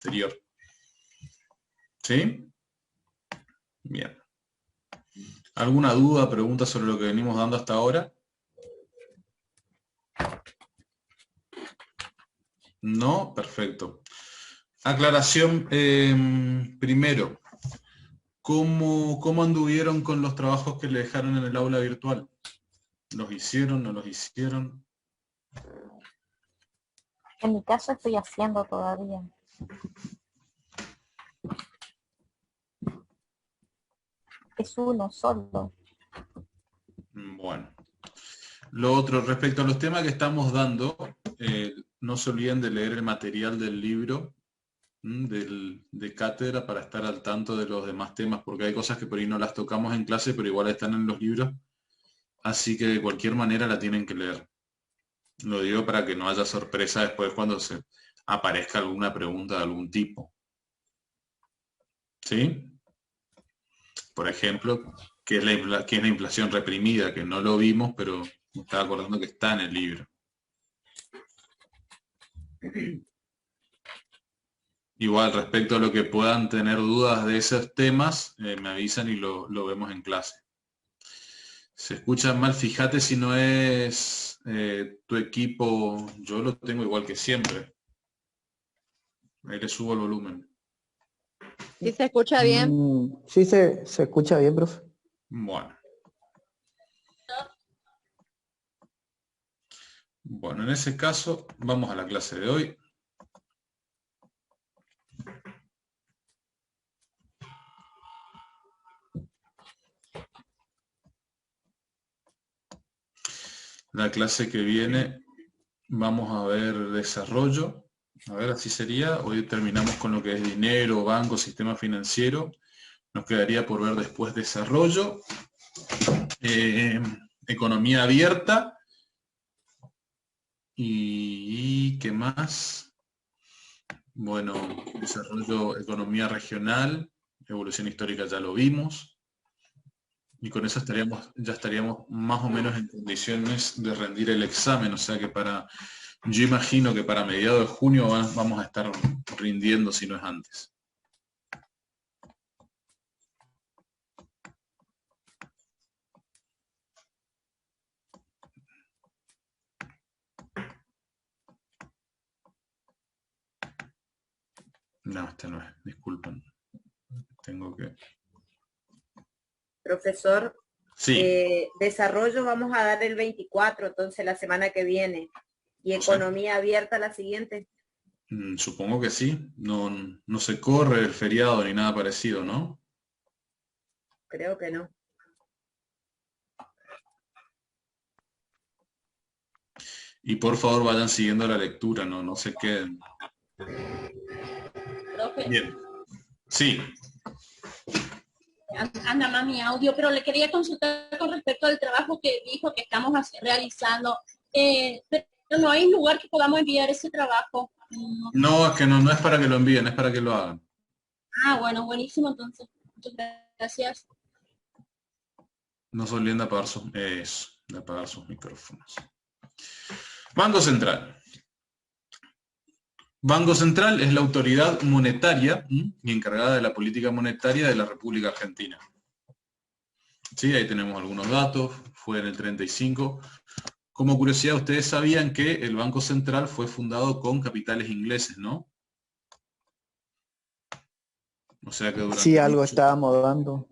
anterior. ¿Sí? Bien. ¿Alguna duda, pregunta sobre lo que venimos dando hasta ahora? No, perfecto. Aclaración, primero, ¿cómo anduvieron con los trabajos que le dejaron en el aula virtual? ¿Los hicieron, no los hicieron? En mi caso estoy haciendo todavía. Es uno solo. Bueno. Lo otro, respecto a los temas que estamos dando, no se olviden de leer el material del libro de cátedra para estar al tanto de los demás temas, porque hay cosas que por ahí no las tocamos en clase, pero igual están en los libros, así que de cualquier manera la tienen que leer. Lo digo para que no haya sorpresa después cuando se aparezca alguna pregunta de algún tipo. ¿Sí? Por ejemplo, ¿qué es la inflación reprimida? Que no lo vimos, pero me estaba acordando que está en el libro. Igual, respecto a lo que puedan tener dudas de esos temas, me avisan y lo vemos en clase. Se escucha mal, fíjate si no es tu equipo, yo lo tengo igual que siempre. Ahí le subo el volumen. ¿Sí se escucha bien? Sí, se escucha bien, profe. Bueno. Bueno, en ese caso, vamos a la clase de hoy. La clase que viene vamos a ver desarrollo. A ver, así sería. Hoy terminamos con lo que es dinero, banco, sistema financiero. Nos quedaría por ver después desarrollo, economía abierta y ¿qué más? Bueno, desarrollo, economía regional, evolución histórica ya lo vimos. Y con eso ya estaríamos más o menos en condiciones de rendir el examen. O sea que yo imagino que para mediados de junio vamos a estar rindiendo si no es antes. No, este no es, disculpen. Tengo que... Profesor, Sí. desarrollo vamos a dar el 24, entonces la semana que viene. ¿Y economía abierta la siguiente? Supongo que sí. No se corre el feriado ni nada parecido, ¿no? Creo que no. Y por favor vayan siguiendo la lectura, no se queden. Profe. Bien. Sí. Anda más mi audio, pero le quería consultar con respecto al trabajo que dijo que estamos realizando. Pero no hay lugar que podamos enviar ese trabajo. No, es que no es para que lo envíen, es para que lo hagan. Ah, bueno, buenísimo entonces. Muchas gracias. No se olviden de apagar sus micrófonos. Banco Central. Banco Central es la autoridad monetaria y encargada de la política monetaria de la República Argentina. Sí, ahí tenemos algunos datos, fue en el 35. Como curiosidad, ustedes sabían que el Banco Central fue fundado con capitales ingleses, ¿no? O sea que Sí, algo estábamos dando.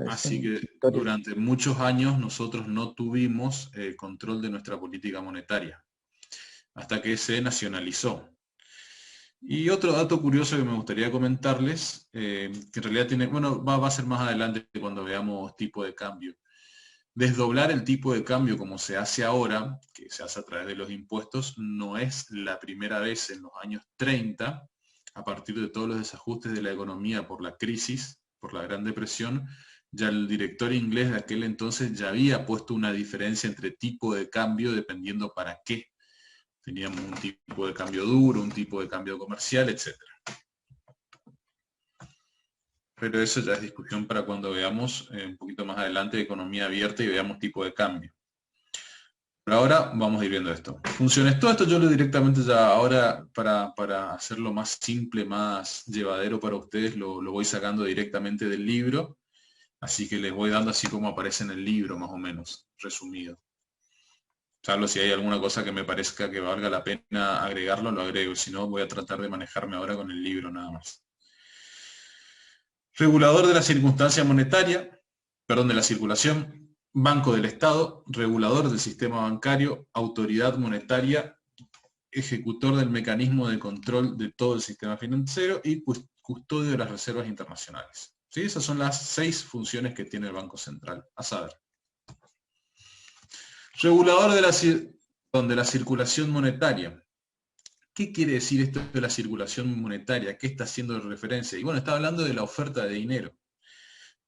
Así que durante muchos años nosotros no tuvimos control de nuestra política monetaria, hasta que se nacionalizó. Y otro dato curioso que me gustaría comentarles, que en realidad tiene, bueno, va a ser más adelante cuando veamos tipo de cambio. Desdoblar el tipo de cambio como se hace ahora, que se hace a través de los impuestos, no es la primera vez en los años 30, a partir de todos los desajustes de la economía por la crisis, por la Gran Depresión. Ya el director inglés de aquel entonces ya había puesto una diferencia entre tipo de cambio dependiendo para qué. Teníamos un tipo de cambio duro, un tipo de cambio comercial, etc. Pero eso ya es discusión para cuando veamos un poquito más adelante economía abierta y veamos tipo de cambio. Por ahora vamos a ir viendo esto. Funciones, todo esto yo lo directamente ya ahora para hacerlo más simple, más llevadero para ustedes, lo voy sacando directamente del libro. Así que les voy dando así como aparece en el libro, más o menos, resumido. Salvo si hay alguna cosa que me parezca que valga la pena agregarlo, lo agrego. Si no, voy a tratar de manejarme ahora con el libro nada más. Regulador de la circunstancia monetaria, perdón, de la circulación, Banco del Estado, regulador del sistema bancario, autoridad monetaria, ejecutor del mecanismo de control de todo el sistema financiero y custodio de las reservas internacionales. ¿Sí? Esas son las 6 funciones que tiene el Banco Central. A saber. Regulador de la circulación monetaria. ¿Qué quiere decir esto de la circulación monetaria? ¿Qué está haciendo de referencia? Y bueno, está hablando de la oferta de dinero.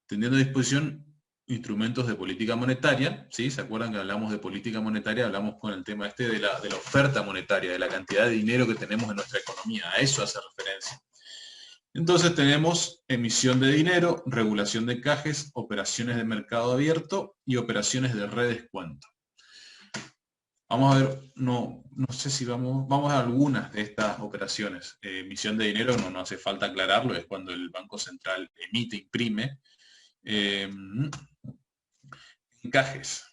Teniendo a disposición instrumentos de política monetaria, ¿sí? ¿Se acuerdan que hablamos de política monetaria? Hablamos con el tema este de la oferta monetaria, de la cantidad de dinero que tenemos en nuestra economía. A eso hace referencia. Entonces tenemos emisión de dinero, regulación de cajes, operaciones de mercado abierto y operaciones de redescuento. Vamos a ver, no sé si vamos a algunas de estas operaciones. Emisión de dinero, no hace falta aclararlo, es cuando el Banco Central emite, imprime. Cajes.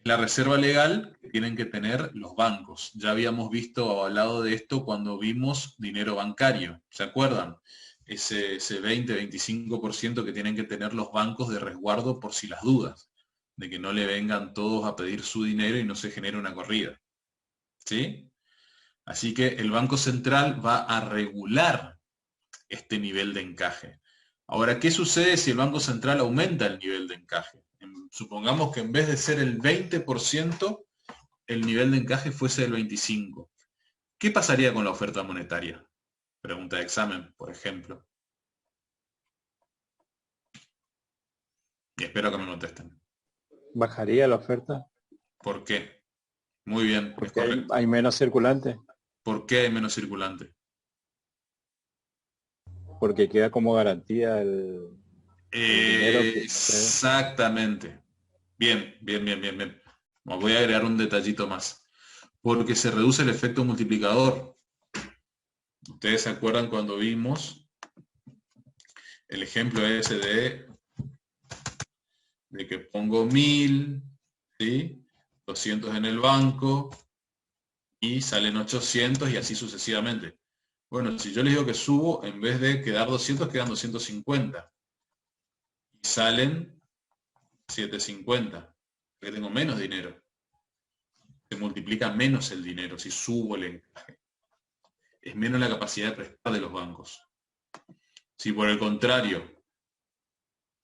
La reserva legal que tienen que tener los bancos. Ya habíamos visto o hablado de esto cuando vimos dinero bancario. ¿Se acuerdan? Ese 20-25% que tienen que tener los bancos de resguardo por si las dudas. De que no le vengan todos a pedir su dinero y no se genere una corrida. ¿Sí? Así que el Banco Central va a regular este nivel de encaje. Ahora, ¿qué sucede si el Banco Central aumenta el nivel de encaje? Supongamos que en vez de ser el 20%, el nivel de encaje fuese el 25%. ¿Qué pasaría con la oferta monetaria? Pregunta de examen, por ejemplo. Y espero que me contesten. ¿Bajaría la oferta? ¿Por qué? Muy bien, Porque es correcto. hay menos circulante. ¿Por qué hay menos circulante? Porque queda como garantía el dinero que... Exactamente. Bien. Voy a agregar un detallito más. Porque se reduce el efecto multiplicador. Ustedes se acuerdan cuando vimos el ejemplo ese de que pongo 1000, ¿sí? 200 en el banco y salen 800 y así sucesivamente. Bueno, si yo les digo que subo, en vez de quedar 200, quedan 250. Y salen 750. Porque tengo menos dinero. Se multiplica menos el dinero si subo el encaje. Es menos la capacidad de prestar de los bancos. Si por el contrario,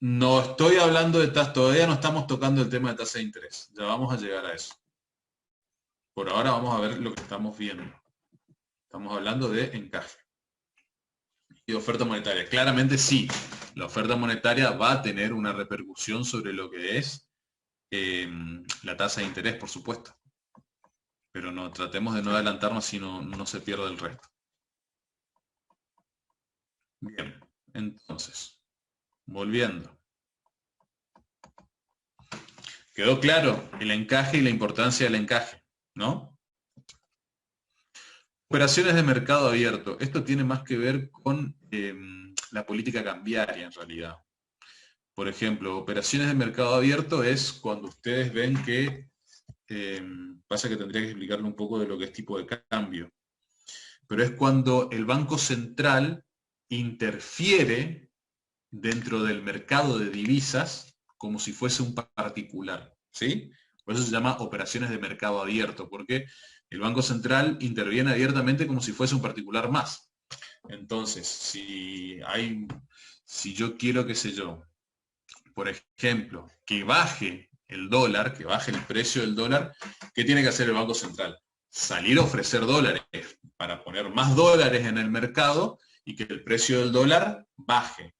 no estoy hablando de tasas, todavía no estamos tocando el tema de tasa de interés. Ya vamos a llegar a eso. Por ahora vamos a ver lo que estamos viendo. Estamos hablando de encaje. Y de oferta monetaria. Claramente sí, la oferta monetaria va a tener una repercusión sobre lo que es la tasa de interés, por supuesto. Pero no, tratemos de no adelantarnos si no se pierde el resto. Bien, entonces, volviendo. ¿Quedó claro el encaje y la importancia del encaje? ¿No? Operaciones de mercado abierto. Esto tiene más que ver con la política cambiaria en realidad. Por ejemplo, operaciones de mercado abierto es cuando ustedes ven que, pasa que tendría que explicarle un poco de lo que es tipo de cambio, pero es cuando el Banco Central interfiere dentro del mercado de divisas como si fuese un particular, ¿sí? Por eso se llama operaciones de mercado abierto, porque el Banco Central interviene abiertamente como si fuese un particular más. Entonces, si yo quiero, qué sé yo, por ejemplo, que baje el dólar, que baje el precio del dólar, ¿qué tiene que hacer el Banco Central? Salir a ofrecer dólares para poner más dólares en el mercado y que el precio del dólar baje.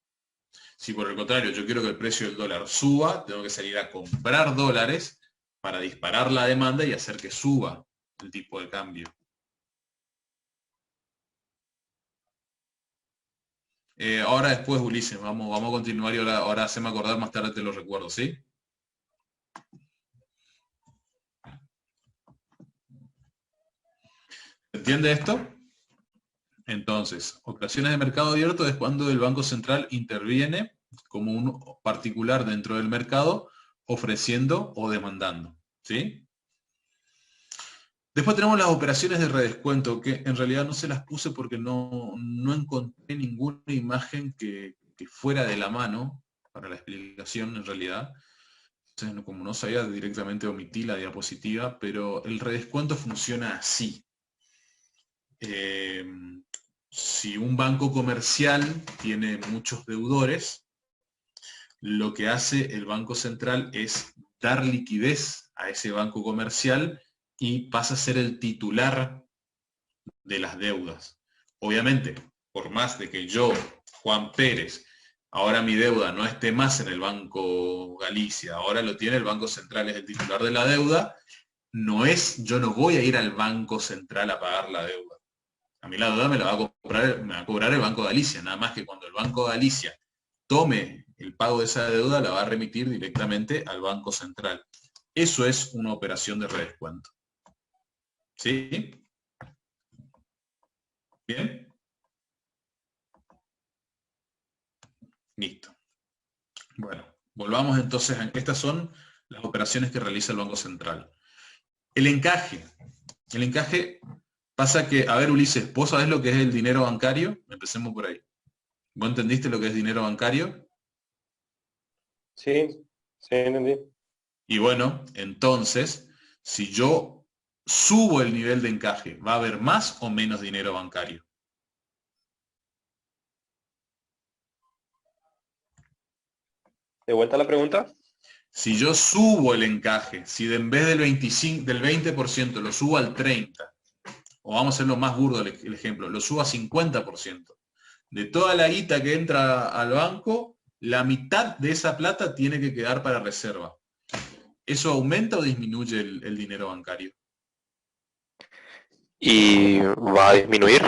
Si por el contrario yo quiero que el precio del dólar suba, tengo que salir a comprar dólares para disparar la demanda y hacer que suba el tipo de cambio. Ahora después, Ulises, vamos a continuar y ahora haceme acordar, más tarde te lo recuerdo, ¿sí? ¿Se entiende esto? Entonces, operaciones de mercado abierto es cuando el Banco Central interviene como un particular dentro del mercado, ofreciendo o demandando, ¿sí? Después tenemos las operaciones de redescuento, que en realidad no se las puse porque no encontré ninguna imagen que fuera de la mano para la explicación en realidad. Entonces, como no sabía, directamente omití la diapositiva, pero el redescuento funciona así. Si un banco comercial tiene muchos deudores, lo que hace el Banco Central es dar liquidez a ese banco comercial y pasa a ser el titular de las deudas. Obviamente, por más de que yo, Juan Pérez, ahora mi deuda no esté más en el Banco Galicia, ahora lo tiene el Banco Central, es el titular de la deuda, yo no voy a ir al Banco Central a pagar la deuda. A mí la deuda me va a cobrar el Banco Galicia, nada más que cuando el Banco Galicia tome el pago de esa deuda, la va a remitir directamente al Banco Central. Eso es una operación de redescuento. ¿Sí? ¿Bien? Listo. Bueno, volvamos entonces. Estas son las operaciones que realiza el Banco Central. El encaje. El encaje pasa que, a ver, Ulises, ¿vos sabés lo que es el dinero bancario? Empecemos por ahí. ¿Vos entendiste lo que es dinero bancario? Sí, sí, entendí. Y bueno, entonces, si yo subo el nivel de encaje, ¿va a haber más o menos dinero bancario? ¿De vuelta a la pregunta? Si yo subo el encaje, si en vez del 20% lo subo al 30%, o vamos a hacerlo más burdo el ejemplo, lo subo a 50%, de toda la guita que entra al banco, la mitad de esa plata tiene que quedar para reserva. ¿Eso aumenta o disminuye el dinero bancario? ¿Y va a disminuir?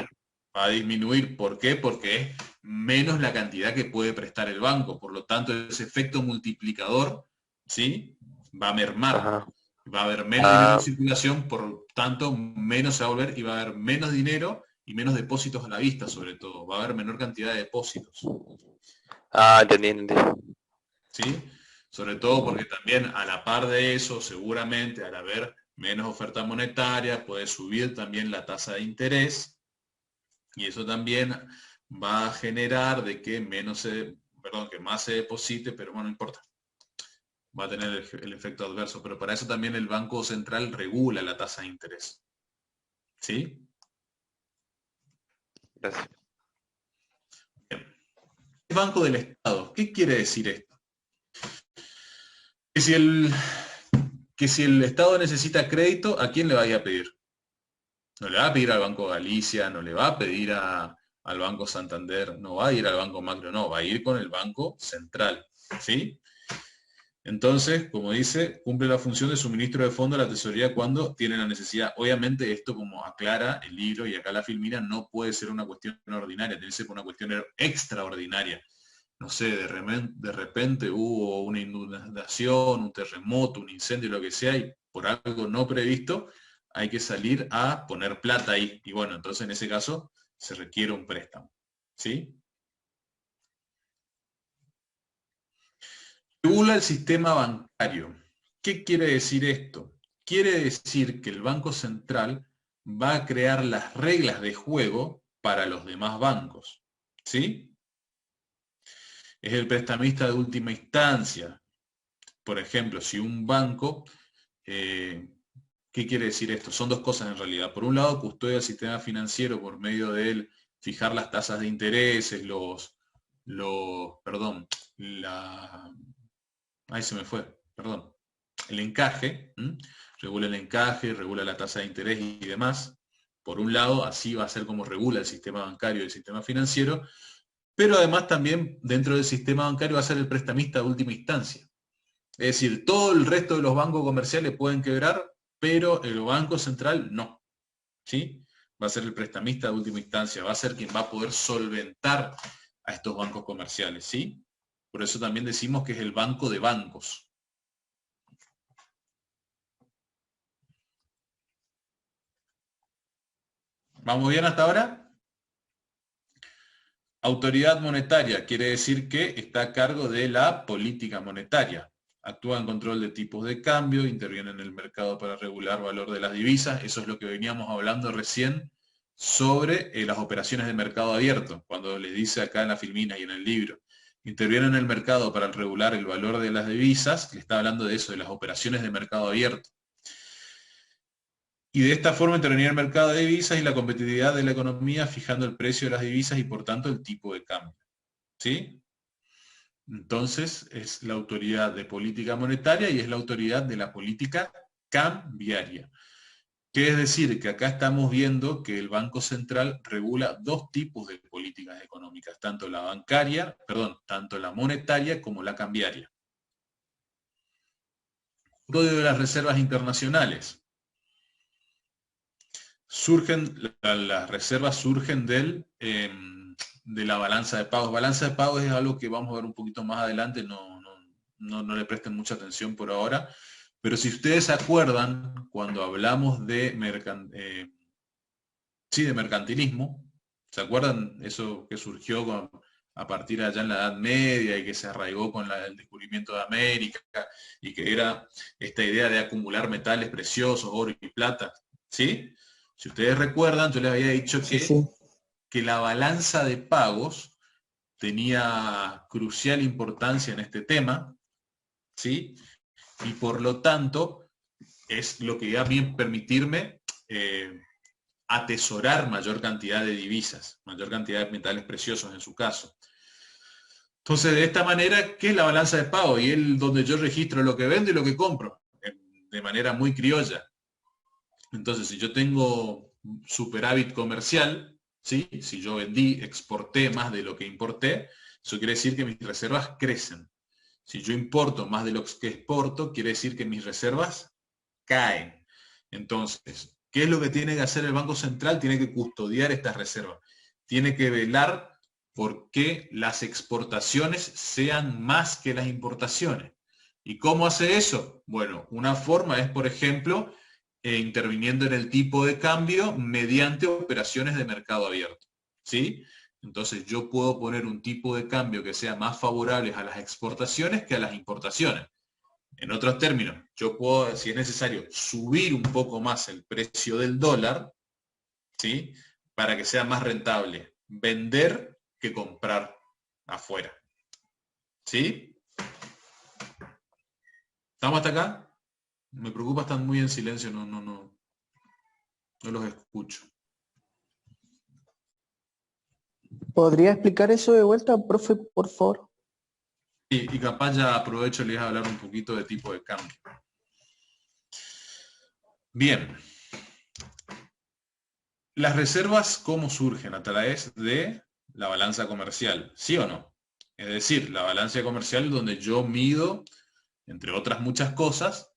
Va a disminuir, ¿por qué? Porque es menos la cantidad que puede prestar el banco, por lo tanto ese efecto multiplicador, ¿sí?, va a mermar. Ajá. Va a haber menos dinero en circulación, por tanto menos se va a volver y va a haber menos dinero y menos depósitos a la vista, sobre todo. Va a haber menor cantidad de depósitos. Ah, entendí. ¿Sí? Sobre todo porque también a la par de eso, seguramente al haber menos oferta monetaria, puede subir también la tasa de interés y eso también va a generar de que que más se deposite, pero bueno, no importa. Va a tener el efecto adverso, pero para eso también el Banco Central regula la tasa de interés. ¿Sí? Gracias. Bien. El Banco del Estado. ¿Qué quiere decir esto? Que si el Estado necesita crédito, ¿a quién le vaya a pedir? No le va a pedir al Banco Galicia, no le va a pedir al Banco Santander, no va a ir al Banco Macro, no, va a ir con el Banco Central. ¿Sí? Entonces, como dice, cumple la función de suministro de fondos a la tesorería cuando tiene la necesidad. Obviamente esto, como aclara el libro y acá la filmina, no puede ser una cuestión ordinaria, tiene que ser una cuestión extraordinaria. No sé, de repente hubo una inundación, un terremoto, un incendio, lo que sea, y por algo no previsto, hay que salir a poner plata ahí. Y bueno, entonces en ese caso se requiere un préstamo. ¿Sí? Regula el sistema bancario. ¿Qué quiere decir esto? Quiere decir que el Banco Central va a crear las reglas de juego para los demás bancos. ¿Sí? Es el prestamista de última instancia. Por ejemplo, si un banco, ¿qué quiere decir esto? Son dos cosas en realidad. Por un lado, custodia el sistema financiero por medio de él fijar las tasas de intereses, ahí se me fue, perdón. El encaje, regula el encaje, regula la tasa de interés y demás. Por un lado, así va a ser como regula el sistema bancario y el sistema financiero, pero además también dentro del sistema bancario va a ser el prestamista de última instancia. Es decir, todo el resto de los bancos comerciales pueden quebrar, pero el Banco Central no. ¿Sí? Va a ser el prestamista de última instancia, va a ser quien va a poder solventar a estos bancos comerciales. ¿Sí? Por eso también decimos que es el banco de bancos. ¿Vamos bien hasta ahora? Autoridad monetaria quiere decir que está a cargo de la política monetaria. Actúa en control de tipos de cambio, interviene en el mercado para regular valor de las divisas. Eso es lo que veníamos hablando recién sobre las operaciones de mercado abierto, cuando les dice acá en la filmina y en el libro. Interviene en el mercado para regular el valor de las divisas, le está hablando de eso, de las operaciones de mercado abierto. Y de esta forma intervenir en el mercado de divisas y la competitividad de la economía, fijando el precio de las divisas y por tanto el tipo de cambio. ¿Sí? Entonces es la autoridad de política monetaria y es la autoridad de la política cambiaria. ¿Qué es decir? Que acá estamos viendo que el Banco Central regula dos tipos de políticas económicas, tanto la bancaria, tanto la monetaria como la cambiaria. Código de las reservas internacionales. Las reservas surgen de la balanza de pagos. Balanza de pagos es algo que vamos a ver un poquito más adelante, no le presten mucha atención por ahora, pero si ustedes se acuerdan, cuando hablamos de mercantilismo, ¿se acuerdan eso que surgió a partir de allá en la Edad Media y que se arraigó con el descubrimiento de América y que era esta idea de acumular metales preciosos, oro y plata? ¿Sí? Si ustedes recuerdan, yo les había dicho que la balanza de pagos tenía crucial importancia en este tema, ¿sí? Y por lo tanto, es lo que iba a permitirme atesorar mayor cantidad de divisas, mayor cantidad de metales preciosos en su caso. Entonces, de esta manera, ¿qué es la balanza de pago? Y es donde yo registro lo que vendo y lo que compro, de manera muy criolla. Entonces, si yo tengo superávit comercial, ¿sí? Si yo exporté más de lo que importé, eso quiere decir que mis reservas crecen. Si yo importo más de lo que exporto, quiere decir que mis reservas caen. Entonces, ¿qué es lo que tiene que hacer el Banco Central? Tiene que custodiar estas reservas. Tiene que velar por que las exportaciones sean más que las importaciones. ¿Y cómo hace eso? Bueno, una forma es, por ejemplo, interviniendo en el tipo de cambio mediante operaciones de mercado abierto. ¿Sí? Entonces yo puedo poner un tipo de cambio que sea más favorable a las exportaciones que a las importaciones. En otros términos, yo puedo, si es necesario, subir un poco más el precio del dólar, ¿sí? Para que sea más rentable vender que comprar afuera. ¿Sí? ¿Estamos hasta acá? Me preocupa, están muy en silencio, no los escucho. ¿Podría explicar eso de vuelta, profe, por favor? Y capaz ya aprovecho y les voy a hablar un poquito de tipo de cambio. Bien. Las reservas, ¿cómo surgen? A través de la balanza comercial, ¿sí o no? Es decir, la balanza comercial donde yo mido, entre otras muchas cosas,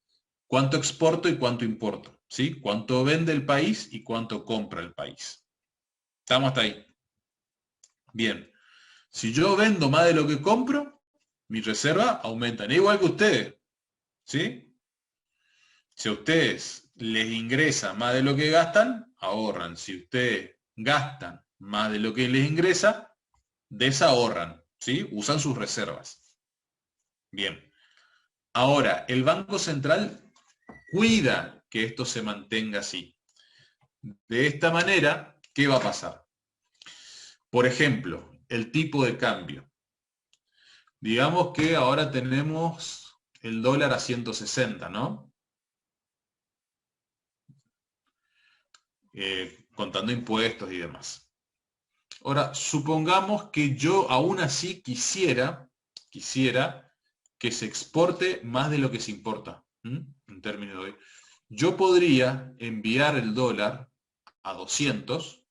cuánto exporto y cuánto importo, ¿sí? Cuánto vende el país y cuánto compra el país. ¿Estamos hasta ahí? Bien. Si yo vendo más de lo que compro, mis reservas aumentan, igual que ustedes, ¿sí? Si a ustedes les ingresa más de lo que gastan, ahorran. Si ustedes gastan más de lo que les ingresa, desahorran, ¿sí? Usan sus reservas. Bien. Ahora, el Banco Central cuida que esto se mantenga así. De esta manera, ¿qué va a pasar? Por ejemplo, el tipo de cambio. Digamos que ahora tenemos el dólar a 160, ¿no? Contando impuestos y demás. Ahora, supongamos que yo aún así quisiera que se exporte más de lo que se importa, en términos de hoy. Yo podría enviar el dólar a 200,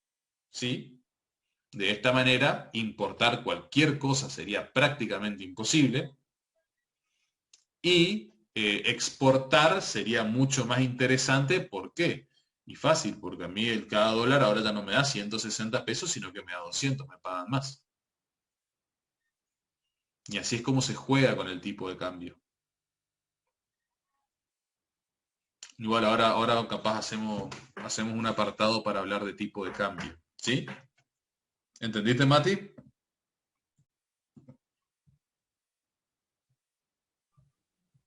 ¿sí? De esta manera, importar cualquier cosa sería prácticamente imposible. Y exportar sería mucho más interesante. ¿Por qué? Y fácil, porque a mí cada dólar ahora ya no me da 160 pesos, sino que me da 200, me pagan más. Y así es como se juega con el tipo de cambio. Igual ahora capaz hacemos un apartado para hablar de tipo de cambio. ¿Sí? ¿Entendiste, Mati?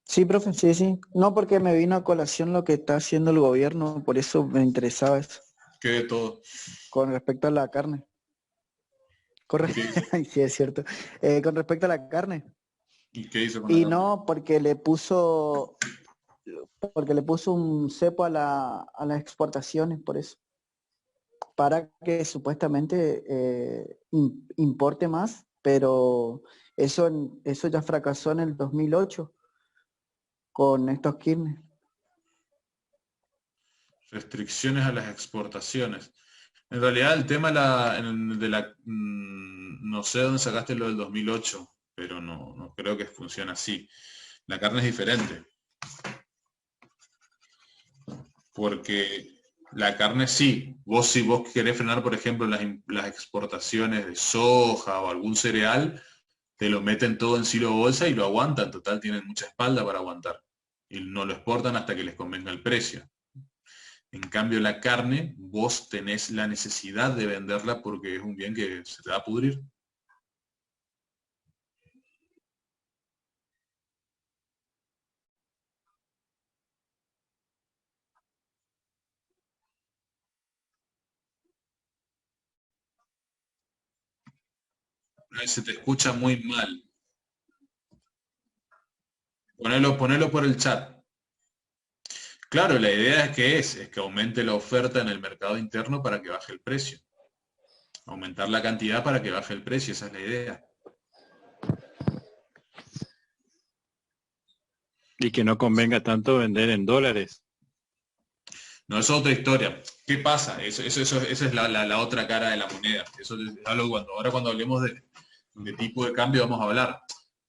Sí, profe, sí, sí. No, porque me vino a colación lo que está haciendo el gobierno, por eso me interesaba eso, ¿Qué de todo? con respecto a la carne. ¿Qué hizo? Sí, es cierto. Con respecto a la carne. ¿Y qué hizo con la Y carne? no, porque le puso un cepo a las exportaciones, por eso. Para que supuestamente importe más, pero eso ya fracasó en el 2008 con estos Kirchner. Restricciones a las exportaciones. En realidad el tema no sé dónde sacaste lo del 2008, pero no creo que funcione así. La carne es diferente. Porque la carne sí, si vos querés frenar, por ejemplo, las exportaciones de soja o algún cereal, te lo meten todo en silo bolsa y lo aguantan. Total, tienen mucha espalda para aguantar. Y no lo exportan hasta que les convenga el precio. En cambio, la carne, vos tenés la necesidad de venderla porque es un bien que se te va a pudrir. Ay, se te escucha muy mal. Ponelo por el chat. Claro, la idea es que aumente la oferta en el mercado interno para que baje el precio. Aumentar la cantidad para que baje el precio, esa es la idea. Y que no convenga tanto vender en dólares. No, es otra historia. ¿Qué pasa? Esa es la otra cara de la moneda. Eso es algo cuando hablemos de tipo de cambio vamos a hablar.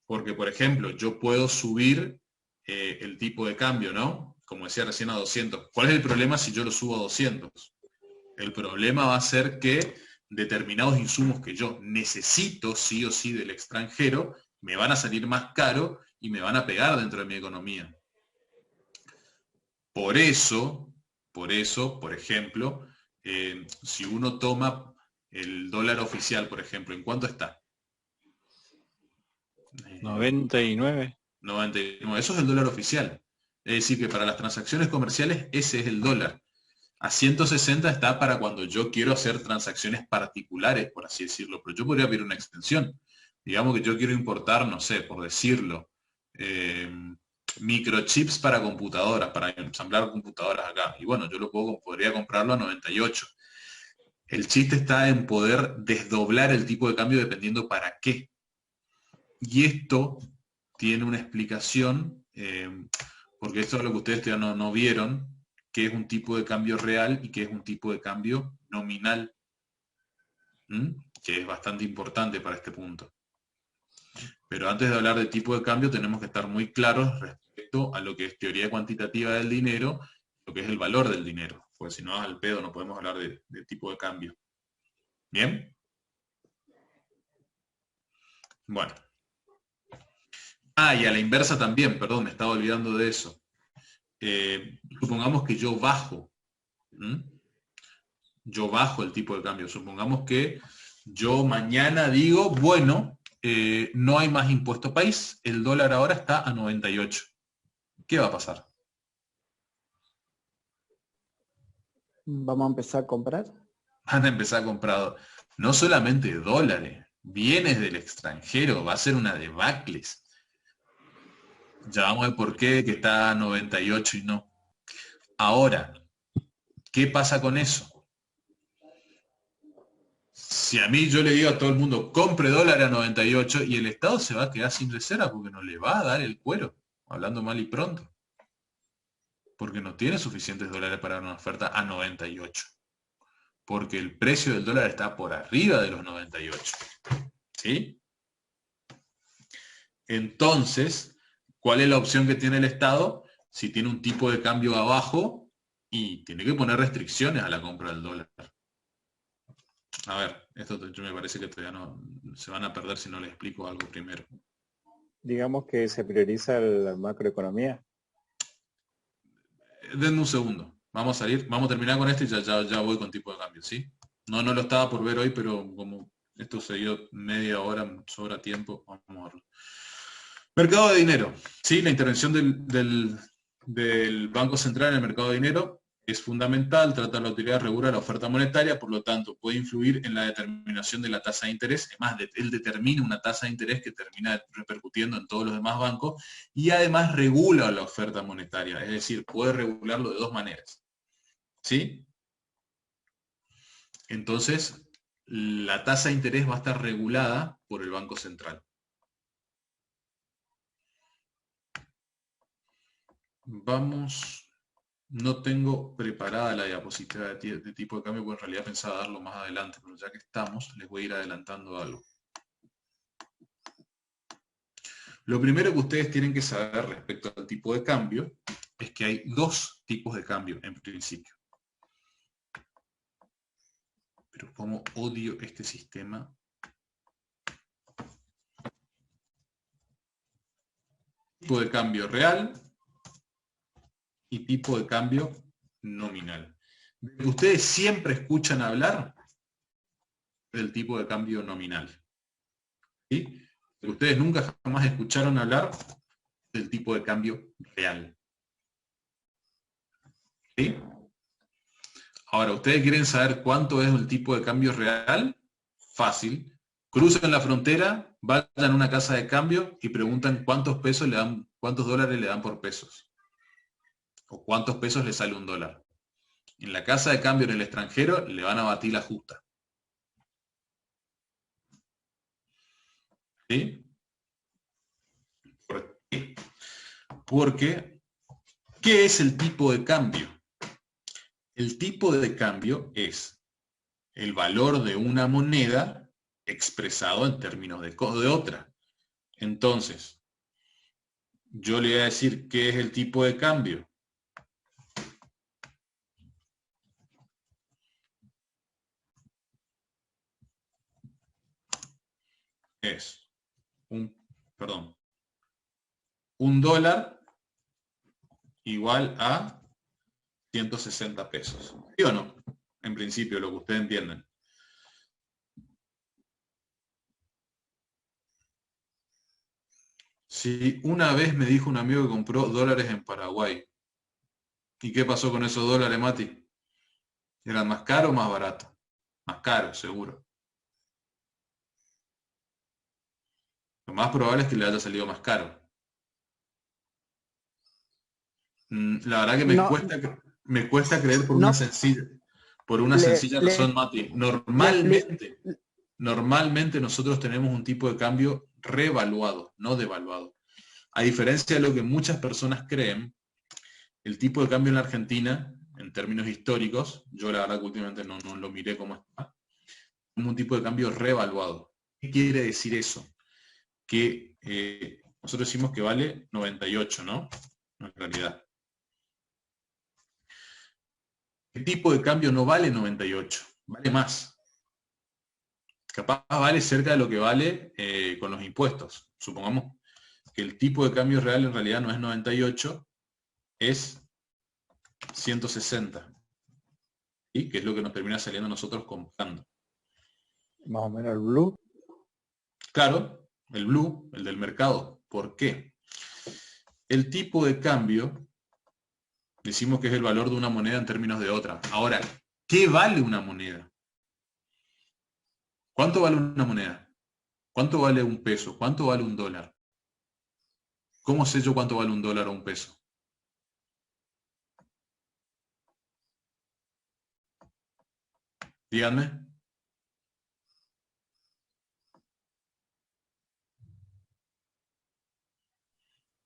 Porque, por ejemplo, yo puedo subir el tipo de cambio, ¿no? Como decía recién, a 200. ¿Cuál es el problema si yo lo subo a 200? El problema va a ser que determinados insumos que yo necesito sí o sí del extranjero me van a salir más caro y me van a pegar dentro de mi economía. Por eso, por ejemplo, si uno toma el dólar oficial, por ejemplo, ¿en cuánto está? 99. 99. Eso es el dólar oficial. Es decir, que para las transacciones comerciales ese es el dólar. A 160 está para cuando yo quiero hacer transacciones particulares, por así decirlo, pero yo podría pedir una extensión. Digamos que yo quiero importar, no sé, por decirlo, microchips para computadoras, para ensamblar computadoras acá. Y bueno, podría comprarlo a 98. El chiste está en poder desdoblar el tipo de cambio dependiendo para qué. Y esto tiene una explicación, porque esto es lo que ustedes todavía no vieron, que es un tipo de cambio real y que es un tipo de cambio nominal, que es bastante importante para este punto. Pero antes de hablar de tipo de cambio tenemos que estar muy claros respecto a lo que es teoría cuantitativa del dinero, lo que es el valor del dinero, porque si no al pedo no podemos hablar de tipo de cambio. ¿Bien? Bueno. Y a la inversa también, perdón, me estaba olvidando de eso. Supongamos que yo bajo. Yo bajo el tipo de cambio. Supongamos que yo mañana digo, bueno, no hay más impuesto país, el dólar ahora está a 98. ¿Qué va a pasar? Vamos a empezar a comprar. Van a empezar a comprar no solamente dólares, bienes del extranjero, va a ser una debacle. Ya vamos a ver por qué que está a 98 y no. Ahora, ¿qué pasa con eso? Si a mí yo le digo a todo el mundo, compre dólar a 98 y el Estado se va a quedar sin reserva porque no le va a dar el cuero, hablando mal y pronto. Porque no tiene suficientes dólares para una oferta a 98. Porque el precio del dólar está por arriba de los 98. ¿Sí? Entonces, ¿cuál es la opción que tiene el Estado? Si tiene un tipo de cambio abajo y tiene que poner restricciones a la compra del dólar. A ver, esto me parece que todavía no se van a perder si no les explico algo primero. Digamos que se prioriza la macroeconomía. Denme un segundo. Vamos a salir, vamos a terminar con esto y ya voy con tipo de cambio, ¿sí? No lo estaba por ver hoy, pero como esto se dio media hora, sobra tiempo, vamos a verlo. Mercado de dinero. Sí, la intervención del Banco Central en el mercado de dinero es fundamental. Trata de la utilidad regular la oferta monetaria, por lo tanto puede influir en la determinación de la tasa de interés. Además, él determina una tasa de interés que termina repercutiendo en todos los demás bancos y además regula la oferta monetaria, es decir, puede regularlo de dos maneras. ¿Sí? Entonces, la tasa de interés va a estar regulada por el Banco Central. Vamos, no tengo preparada la diapositiva de tipo de cambio, porque en realidad pensaba darlo más adelante, pero ya que estamos, les voy a ir adelantando algo. Lo primero que ustedes tienen que saber respecto al tipo de cambio es que hay dos tipos de cambio en principio. Pero cómo odio este sistema. Tipo de cambio real y tipo de cambio nominal. Ustedes siempre escuchan hablar del tipo de cambio nominal. ¿Sí? Ustedes nunca jamás escucharon hablar del tipo de cambio real. ¿Sí? Ahora, ¿ustedes quieren saber cuánto es el tipo de cambio real? Fácil. Cruzan la frontera, vayan a una casa de cambio y preguntan cuántos dólares le dan por pesos. O cuántos pesos le sale un dólar. En la casa de cambio en el extranjero le van a batir la justa. ¿Sí? ¿Por qué? Porque, ¿qué es el tipo de cambio? El tipo de cambio es el valor de una moneda expresado en términos de otra. Entonces, yo le voy a decir qué es el tipo de cambio. Es un dólar igual a 160 pesos. ¿Sí o no? En principio, lo que ustedes entienden. Si una vez me dijo un amigo que compró dólares en Paraguay. ¿Y qué pasó con esos dólares, Mati? ¿Eran más caros o más baratos? Más caros, seguro. Lo más probable es que le haya salido más caro. La verdad que me cuesta creer por una sencilla razón, Mati. Normalmente nosotros tenemos un tipo de cambio revaluado, no devaluado. A diferencia de lo que muchas personas creen, el tipo de cambio en la Argentina, en términos históricos, yo la verdad que últimamente no lo miré cómo está, es un tipo de cambio revaluado. ¿Qué quiere decir eso? Que nosotros decimos que vale 98, ¿no? En realidad. ¿Qué tipo de cambio no vale 98? Vale más. Capaz vale cerca de lo que vale con los impuestos. Supongamos que el tipo de cambio real en realidad no es 98, es 160. ¿Sí? Que es lo que nos termina saliendo a nosotros comprando. Más o menos el blue. Claro, el blue, el del mercado. ¿Por qué? El tipo de cambio, decimos que es el valor de una moneda en términos de otra. Ahora, ¿qué vale una moneda? ¿Cuánto vale una moneda? ¿Cuánto vale un peso? ¿Cuánto vale un dólar? ¿Cómo sé yo cuánto vale un dólar o un peso? Díganme.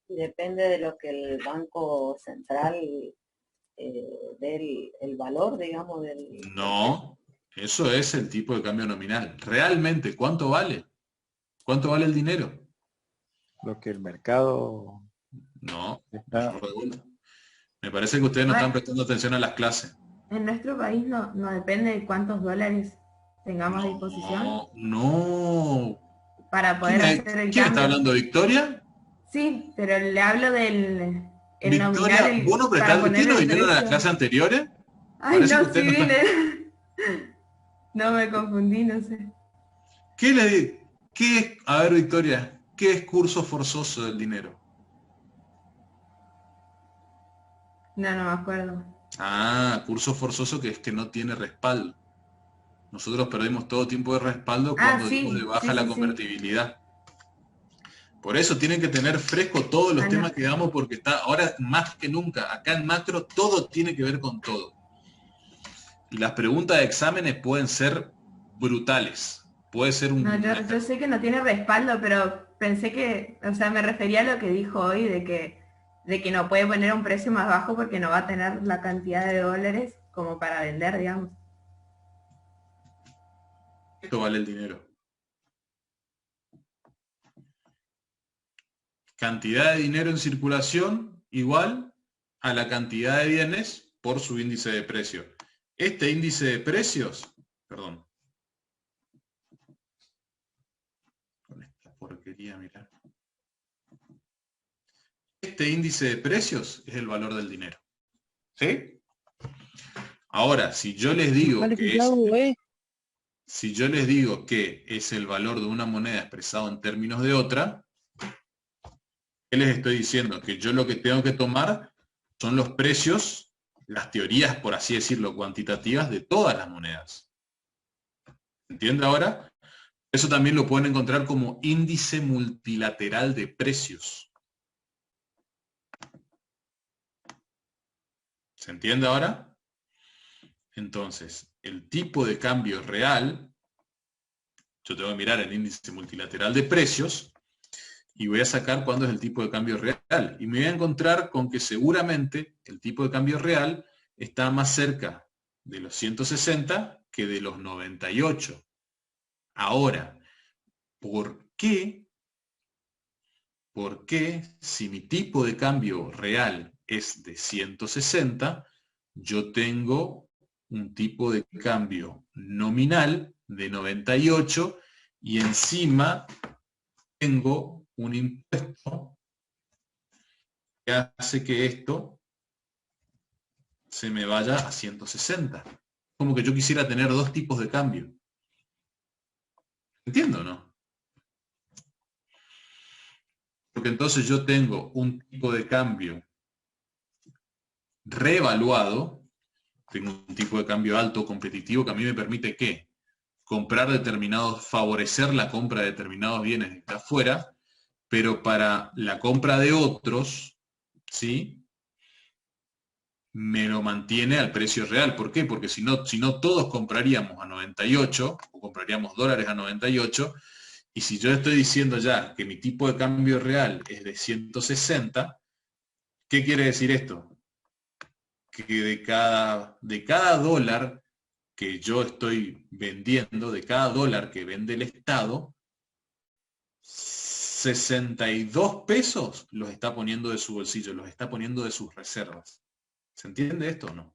Depende de lo que el Banco Central dé el valor, digamos, del... No, eso es el tipo de cambio nominal. Realmente, ¿cuánto vale? ¿Cuánto vale el dinero? Lo que el mercado... No, está... me parece que ustedes no están prestando atención a las clases. En nuestro país no depende de cuántos dólares tengamos a disposición. No. Para poder hacer el ¿Quién cambio. está hablando, Victoria? Sí, pero le hablo del el Victoria, nominal, ¿vos no para prestaste, poner ¿ustedes no el vinieron a las precio. clases anteriores? Ay, Parece que no, sí ustedes no están. vine. No, me confundí, no sé. ¿Qué le di? ¿Qué es, a ver, Victoria, qué es curso forzoso del dinero? No, no me acuerdo. Ah, curso forzoso que es que no tiene respaldo. Nosotros perdemos todo tipo de respaldo Ah, cuando dimos de sí, baja sí, la sí, sí. convertibilidad. Por eso tienen que tener fresco todos los Ah, temas no. que damos, porque está ahora más que nunca, acá en macro, todo tiene que ver con todo. Y las preguntas de exámenes pueden ser brutales. Puede ser No, un... yo sé que no tiene respaldo, pero pensé que, o sea, me refería a lo que dijo hoy de que no puede poner un precio más bajo porque no va a tener la cantidad de dólares como para vender, digamos. Esto vale el dinero. Cantidad de dinero en circulación igual a la cantidad de bienes por su índice de precio. Este índice de precios, perdón, con esta porquería, mirá. Este índice de precios es el valor del dinero. ¿Sí? Ahora, si yo les digo que es, si yo les digo que es el valor de una moneda expresado en términos de otra, ¿qué les estoy diciendo? Que yo lo que tengo que tomar son los precios, las teorías, por así decirlo, cuantitativas de todas las monedas. ¿Entiende ahora? Eso también lo pueden encontrar como índice multilateral de precios. ¿Se entiende ahora? Entonces, el tipo de cambio real, yo tengo que mirar el índice multilateral de precios y voy a sacar cuándo es el tipo de cambio real. Y me voy a encontrar con que seguramente el tipo de cambio real está más cerca de los 160 que de los 98. Ahora, ¿por qué si mi tipo de cambio real es de 160, yo tengo un tipo de cambio nominal de 98 y encima tengo un impuesto que hace que esto se me vaya a 160? Como que yo quisiera tener dos tipos de cambio. ¿Entiendo o no? Porque entonces yo tengo un tipo de cambio reevaluado, tengo un tipo de cambio alto, competitivo, que a mí me permite ¿qué? Comprar determinados, favorecer la compra de determinados bienes que está afuera, pero para la compra de otros, ¿sí? Me lo mantiene al precio real. ¿Por qué? Porque si no todos compraríamos a 98, o compraríamos dólares a 98, y si yo estoy diciendo ya que mi tipo de cambio real es de 160, ¿qué quiere decir esto? Que de cada dólar que yo estoy vendiendo, de cada dólar que vende el Estado, 62 pesos los está poniendo de su bolsillo, los está poniendo de sus reservas. ¿Se entiende esto o no?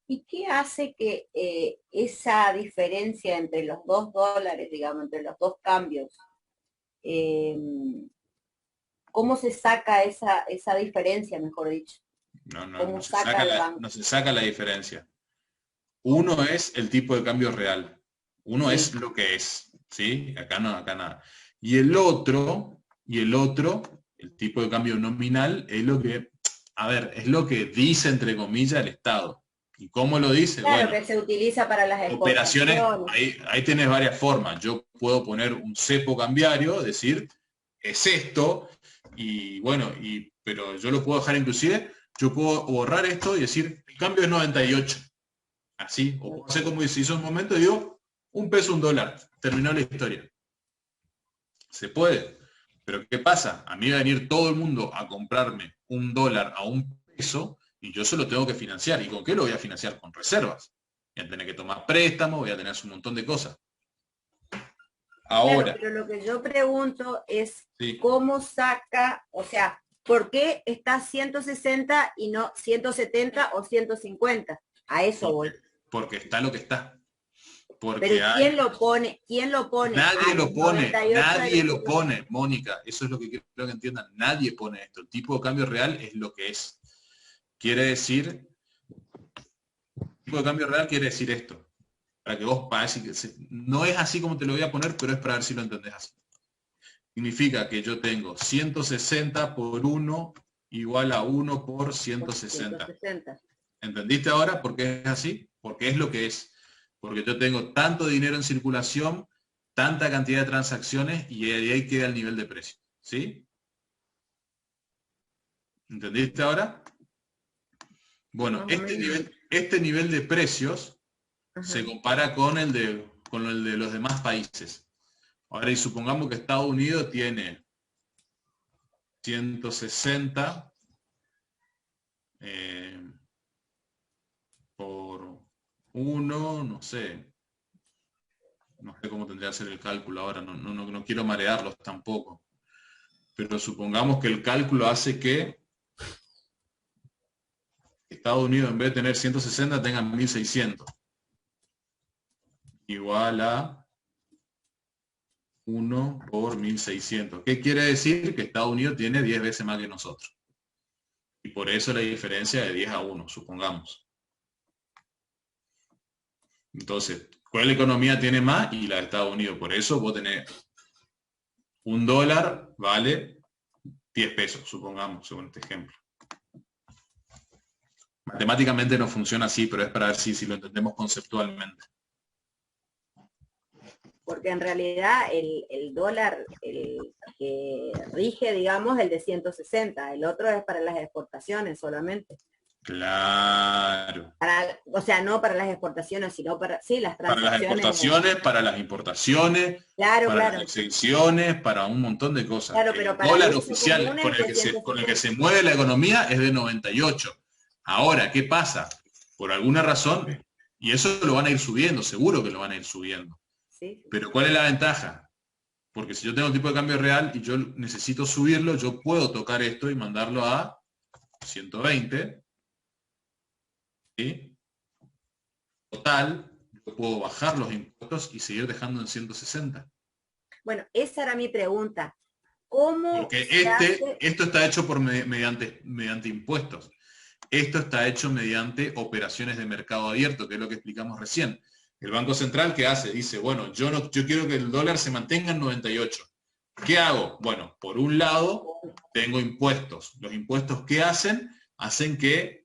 ¿Y qué hace que esa diferencia entre los $2, digamos, entre los dos cambios, eh, cómo se saca esa diferencia, mejor dicho? ¿Cómo saca el banco? No se saca la diferencia. Uno es el tipo de cambio real. Uno Sí. es lo que es, ¿sí? Acá no, acá nada. Y el otro, el tipo de cambio nominal, es lo que, a ver, es lo que dice, entre comillas, el Estado. ¿Y cómo lo dice? Claro, Bueno, que se utiliza para las operaciones, exportaciones. ahí tenés varias formas. Yo puedo poner un cepo cambiario, decir, es esto, y bueno, pero yo lo puedo dejar inclusive, yo puedo borrar esto y decir, el cambio es 98. Así, o puedo hacer como se hizo en un momento, digo, un peso, un dólar, terminó la historia. Se puede, pero ¿qué pasa? A mí va a venir todo el mundo a comprarme un dólar a un peso y yo se lo tengo que financiar. ¿Y con qué lo voy a financiar? Con reservas. Voy a tener que tomar préstamos, voy a tener un montón de cosas. Ahora. Claro, pero lo que yo pregunto es Sí. cómo saca, o sea, ¿por qué está 160 y no 170 o 150? A eso voy. Porque está lo que está. Porque Pero ¿quién lo pone? ¿Quién lo pone? Nadie lo pone, 98 nadie lo del- pone, Mónica. Eso es lo que quiero que entiendan. Nadie pone esto. El tipo de cambio real es lo que es. Quiere decir, el tipo de cambio real quiere decir esto. Para que vos no es así como te lo voy a poner, pero es para ver si lo entendés así. Significa que yo tengo 160 por 1 igual a 1 por 160. 160. ¿Entendiste ahora por qué es así? Porque es lo que es. Porque yo tengo tanto dinero en circulación, tanta cantidad de transacciones y de ahí queda el nivel de precio. ¿Sí? ¿Entendiste ahora? Bueno, Más o menos. este nivel de precios Ajá. se compara con el de los demás países. Ahora, y supongamos que Estados Unidos tiene 160 por 1, no sé cómo tendría que ser el cálculo ahora, no quiero marearlos tampoco. Pero supongamos que el cálculo hace que Estados Unidos, en vez de tener 160, tenga 1600. Igual a 1 por 1600. ¿Qué quiere decir? Que Estados Unidos tiene 10 veces más que nosotros. Y por eso la diferencia de 10 a 1, supongamos. Entonces, ¿cuál economía tiene más? Y la de Estados Unidos. Por eso vos tenés $1 vale 10 pesos, supongamos, según este ejemplo. Matemáticamente no funciona así, pero es para ver si lo entendemos conceptualmente. Porque en realidad el dólar, el que rige, digamos, el de 160, el otro es para las exportaciones solamente. Claro. O sea, no para las exportaciones, sino para, sí, las Para las transacciones. exportaciones, para las importaciones, Claro, para claro. las exenciones, para un montón de cosas. Claro, pero el para dólar el uso oficial común es con el que se 160. mueve la economía es de 98. Ahora, ¿qué pasa? Por alguna razón, y eso lo van a ir subiendo, seguro que lo van a ir subiendo. Sí. Pero ¿cuál es la ventaja? Porque si yo tengo un tipo de cambio real y yo necesito subirlo, yo puedo tocar esto y mandarlo a 120. ¿Sí? Total, yo puedo bajar los impuestos y seguir dejando en 160. Bueno, esa era mi pregunta. ¿Cómo Porque se hace? esto está hecho mediante impuestos. Esto está hecho mediante operaciones de mercado abierto, que es lo que explicamos recién. El Banco Central, ¿qué hace? Dice, bueno, yo quiero que el dólar se mantenga en 98. ¿Qué hago? Bueno, por un lado, tengo impuestos. Los impuestos, ¿qué hacen? Hacen que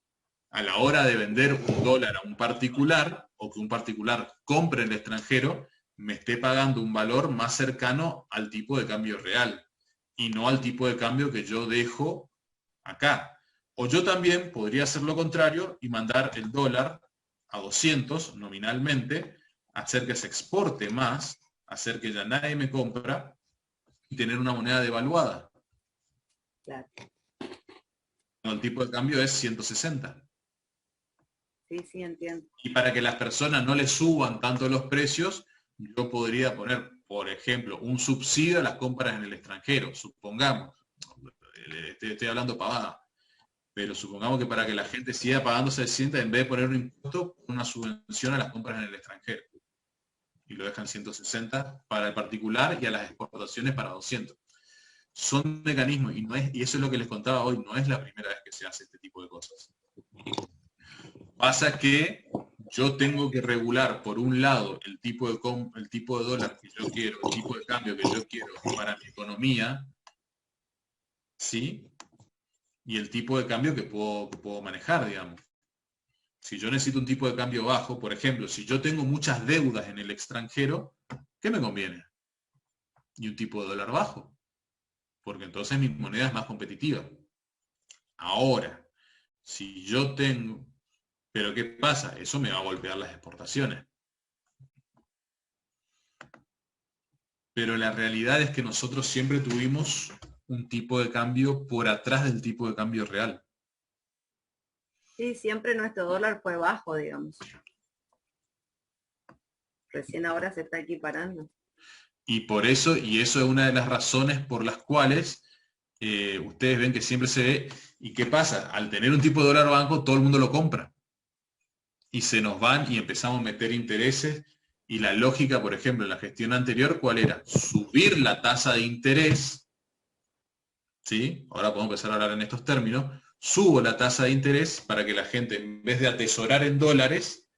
a la hora de vender un dólar a un particular, o que un particular compre en el extranjero, me esté pagando un valor más cercano al tipo de cambio real, y no al tipo de cambio que yo dejo acá. O yo también podría hacer lo contrario y mandar el dólar a 200 nominalmente, hacer que se exporte más, hacer que ya nadie me compra y tener una moneda devaluada. Claro. El tipo de cambio es 160. Sí, sí, entiendo. Y para que las personas no les suban tanto los precios, yo podría poner, por ejemplo, un subsidio a las compras en el extranjero, supongamos. Estoy hablando pavada. Pero supongamos que para que la gente siga pagando 60, en vez de poner un impuesto, una subvención a las compras en el extranjero. Y lo dejan 160 para el particular y a las exportaciones para 200. Son mecanismos, y eso es lo que les contaba hoy, no es la primera vez que se hace este tipo de cosas. Pasa que yo tengo que regular, por un lado, el tipo de dólar que yo quiero, el tipo de cambio que yo quiero para mi economía, ¿sí? Y el tipo de cambio que puedo manejar, digamos. Si yo necesito un tipo de cambio bajo, por ejemplo, si yo tengo muchas deudas en el extranjero, ¿qué me conviene? Y un tipo de dólar bajo. Porque entonces mi moneda es más competitiva. Ahora, si yo tengo... ¿Pero qué pasa? Eso me va a golpear las exportaciones. Pero la realidad es que nosotros siempre tuvimos un tipo de cambio por atrás del tipo de cambio real. Sí, siempre nuestro dólar fue bajo, digamos. Recién ahora se está equiparando. Y por eso, y eso es una de las razones por las cuales ustedes ven que siempre se ve. ¿Y qué pasa? Al tener un tipo de dólar banco, todo el mundo lo compra. Y se nos van y empezamos a meter intereses Y la lógica, por ejemplo, en la gestión anterior, ¿cuál era? Subir la tasa de interés, ¿sí? Ahora podemos empezar a hablar en estos términos. Subo la tasa de interés para que la gente, en vez de atesorar en dólares,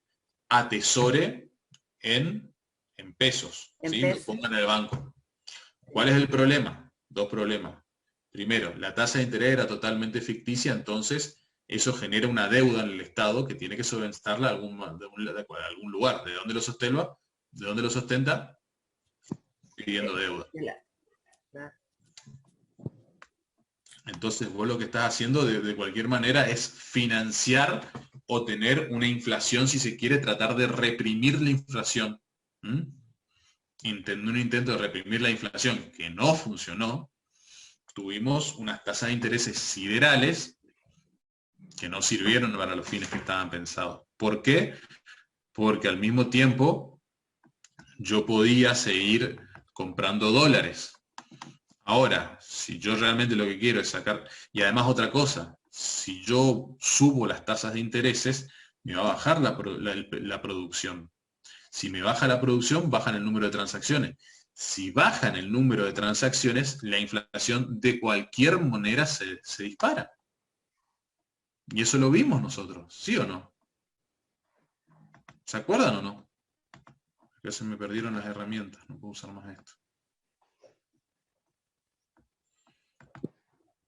atesore en pesos, ¿sí? Lo pongan en el banco. ¿Cuál es el problema? Dos problemas. Primero, la tasa de interés era totalmente ficticia, entonces eso genera una deuda en el Estado que tiene que solventarla de algún lugar. ¿De dónde lo sostenta? ¿De dónde lo sustenta? Pidiendo deuda. Entonces vos lo que estás haciendo de cualquier manera es financiar o tener una inflación, si se quiere, tratar de reprimir la inflación. Un intento de reprimir la inflación que no funcionó. Tuvimos unas tasas de intereses siderales que no sirvieron para los fines que estaban pensados. ¿Por qué? Porque al mismo tiempo yo podía seguir comprando dólares. Ahora, si yo realmente lo que quiero es sacar, y además otra cosa, si yo subo las tasas de intereses, me va a bajar la producción. Si me baja la producción, bajan el número de transacciones. Si bajan el número de transacciones, la inflación de cualquier manera se dispara. Y eso lo vimos nosotros, ¿sí o no? ¿Se acuerdan o no? Ya se me perdieron las herramientas, no puedo usar más esto.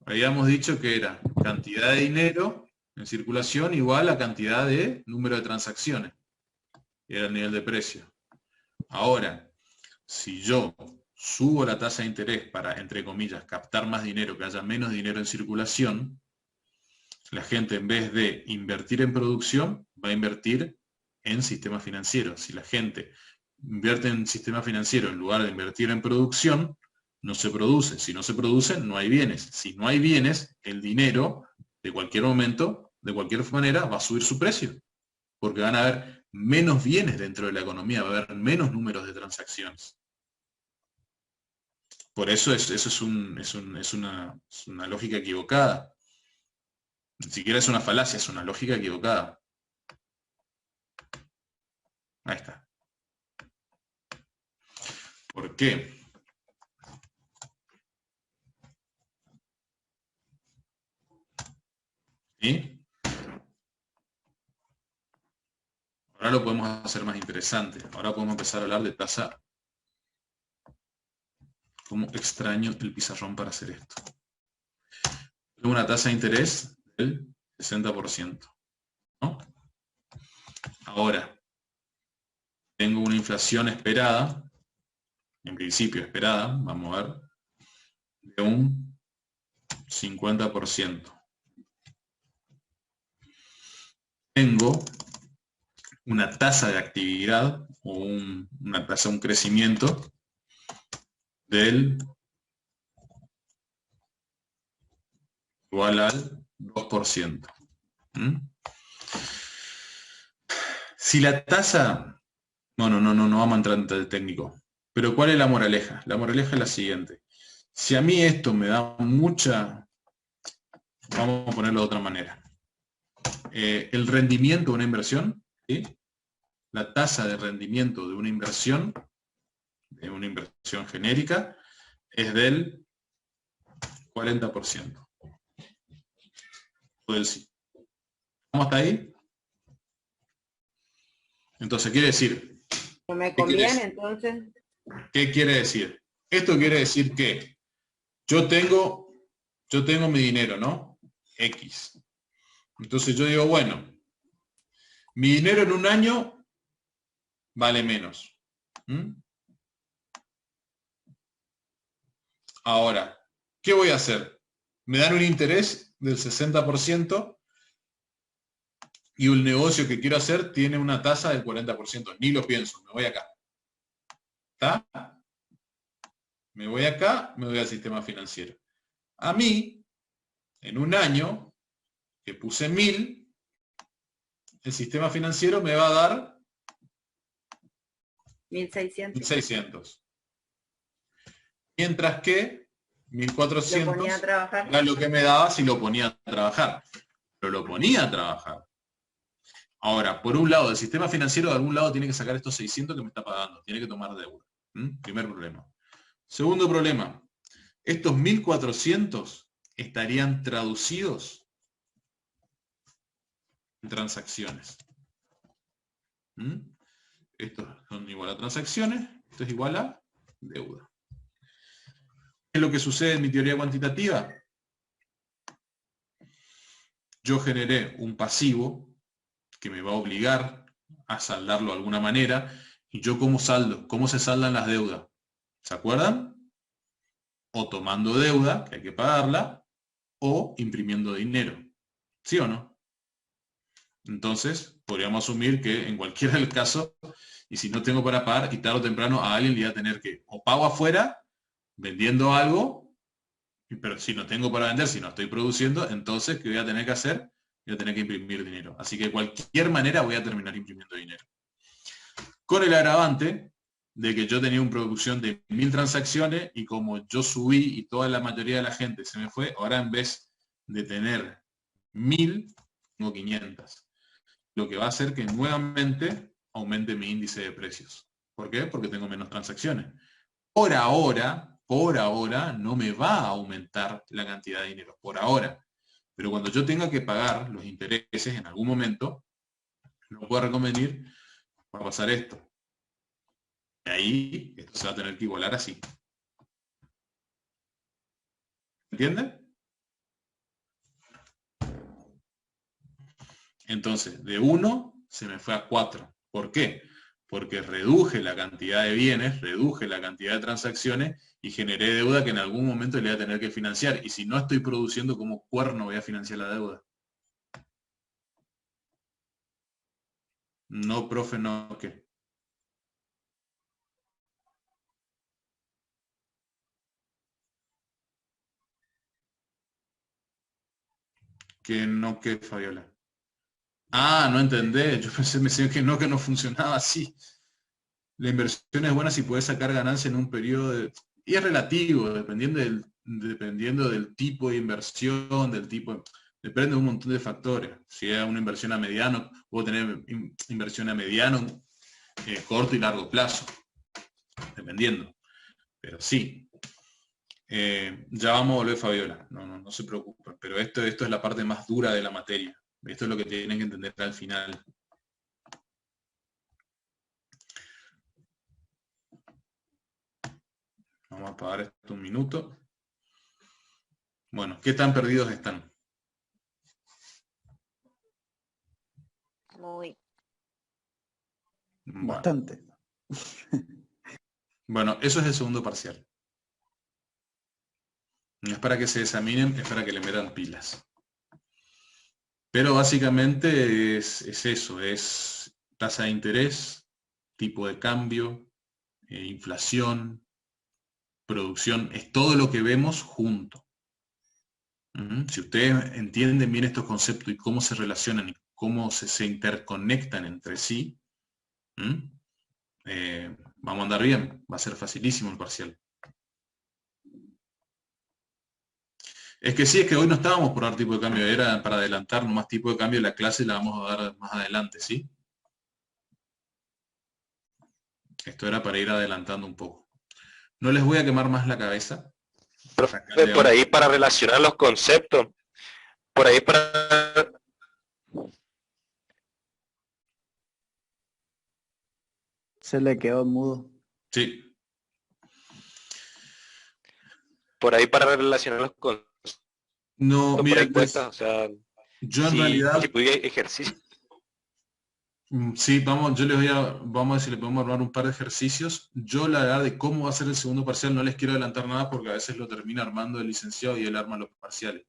Habíamos dicho que era cantidad de dinero en circulación igual a cantidad de número de transacciones. Era el nivel de precio. Ahora, si yo subo la tasa de interés para, entre comillas, captar más dinero, que haya menos dinero en circulación, la gente en vez de invertir en producción, va a invertir en sistema financiero. Si la gente invierte en sistema financiero en lugar de invertir en producción, no se produce. Si no se produce, no hay bienes. Si no hay bienes, el dinero, de cualquier momento, de cualquier manera, va a subir su precio. Porque van a haber menos bienes dentro de la economía, va a haber menos números de transacciones. Por eso eso es una lógica equivocada. Ni siquiera es una falacia, es una lógica equivocada. Ahí está. ¿Por qué? ¿Sí? Ahora lo podemos hacer más interesante. Ahora podemos empezar a hablar de tasa. ¿Cómo extraño el pizarrón para hacer esto? Tengo una tasa de interés del 60%. ¿No? Ahora, tengo una inflación esperada, en principio esperada, vamos a ver, de un 50%. Tengo una tasa de actividad o una tasa, un crecimiento del igual al 2%. Si la tasa, no vamos a entrar en el técnico, pero ¿cuál es la moraleja? La moraleja es la siguiente. Si a mí esto me da mucha, vamos a ponerlo de otra manera. El rendimiento de una inversión, ¿sí? La tasa de rendimiento de una inversión genérica, es del 40%. O del sí. ¿Cómo está ahí? Entonces quiere decir... ¿No me conviene entonces? ¿Qué quiere decir? Esto quiere decir que yo tengo mi dinero, ¿no? X. Entonces yo digo, bueno, mi dinero en un año vale menos. Ahora, ¿qué voy a hacer? Me dan un interés del 60% y el negocio que quiero hacer tiene una tasa del 40%. Ni lo pienso, me voy acá. ¿Está? Me voy acá, me voy al sistema financiero. A mí, en un año, que puse 1000, el sistema financiero me va a dar 1600. Mientras que 1400 era lo que me daba si lo ponía a trabajar. Pero lo ponía a trabajar. Ahora, por un lado, el sistema financiero de algún lado tiene que sacar estos 600 que me está pagando, tiene que tomar deuda. Primer problema. Segundo problema, estos 1.400 estarían traducidos en transacciones. Estos son igual a transacciones, esto es igual a deuda. ¿Qué es lo que sucede en mi teoría cuantitativa? Yo generé un pasivo que me va a obligar a saldarlo de alguna manera, y yo ¿cómo saldo? ¿Cómo se saldan las deudas? ¿Se acuerdan? O tomando deuda, que hay que pagarla, o imprimiendo dinero. ¿Sí o no? Entonces, podríamos asumir que en cualquiera del caso, y si no tengo para pagar, y tarde o temprano a alguien le voy a tener que, o pago afuera, vendiendo algo, pero si no tengo para vender, si no estoy produciendo, entonces, ¿qué voy a tener que hacer? Voy a tener que imprimir dinero. Así que de cualquier manera voy a terminar imprimiendo dinero. Con el agravante de que yo tenía una producción de 1.000 transacciones y como yo subí y toda la mayoría de la gente se me fue, ahora en vez de tener 1.000, tengo 500. Lo que va a hacer que nuevamente aumente mi índice de precios. ¿Por qué? Porque tengo menos transacciones. Por ahora no me va a aumentar la cantidad de dinero. Por ahora. Pero cuando yo tenga que pagar los intereses en algún momento, no puedo reconvenir, va a pasar esto. Y ahí esto se va a tener que igualar así. ¿Entienden? Entonces, de 1 se me fue a 4. ¿Por qué? Porque reduje la cantidad de bienes, reduje la cantidad de transacciones y generé deuda que en algún momento le voy a tener que financiar. Y si no estoy produciendo, ¿cómo cuerno voy a financiar la deuda? No, profe, no, ¿qué? Que no, ¿qué, Fabiola? Ah, no entendés. Yo pensé, me decía que no funcionaba así. La inversión es buena si puedes sacar ganancia en un periodo de... Y es relativo, dependiendo del tipo de inversión, del tipo... Depende de un montón de factores. Si es una inversión a mediano, puedo tener inversión a mediano, corto y largo plazo. Dependiendo. Pero sí. Ya vamos a volver, Fabiola. No se preocupen. Pero esto es la parte más dura de la materia. Esto es lo que tienen que entender al final. Vamos a apagar esto un minuto. Bueno, ¿qué tan perdidos están? Muy. Bueno. Bastante. Bueno, eso es el segundo parcial. No es para que se examinen, es para que le metan pilas. Pero básicamente es eso, es tasa de interés, tipo de cambio, inflación, producción, es todo lo que vemos junto. Si ustedes entienden bien estos conceptos y cómo se relacionan y cómo se interconectan entre sí, vamos a andar bien, va a ser facilísimo el parcial. Es que sí, es que hoy no estábamos por dar tipo de cambio, era para adelantar nomás tipo de cambio, la clase la vamos a dar más adelante, ¿sí? Esto era para ir adelantando un poco. No les voy a quemar más la cabeza. Profe, por ahí para relacionar los conceptos, por ahí para... Se le quedó mudo. Sí. Por ahí para relacionar los conceptos. No, mira, pues, o sea, yo en realidad... Si pudiera ejercicio. Sí, vamos a ver si le podemos armar un par de ejercicios. Yo la verdad de cómo va a ser el segundo parcial no les quiero adelantar nada porque a veces lo termina armando el licenciado y él arma los parciales.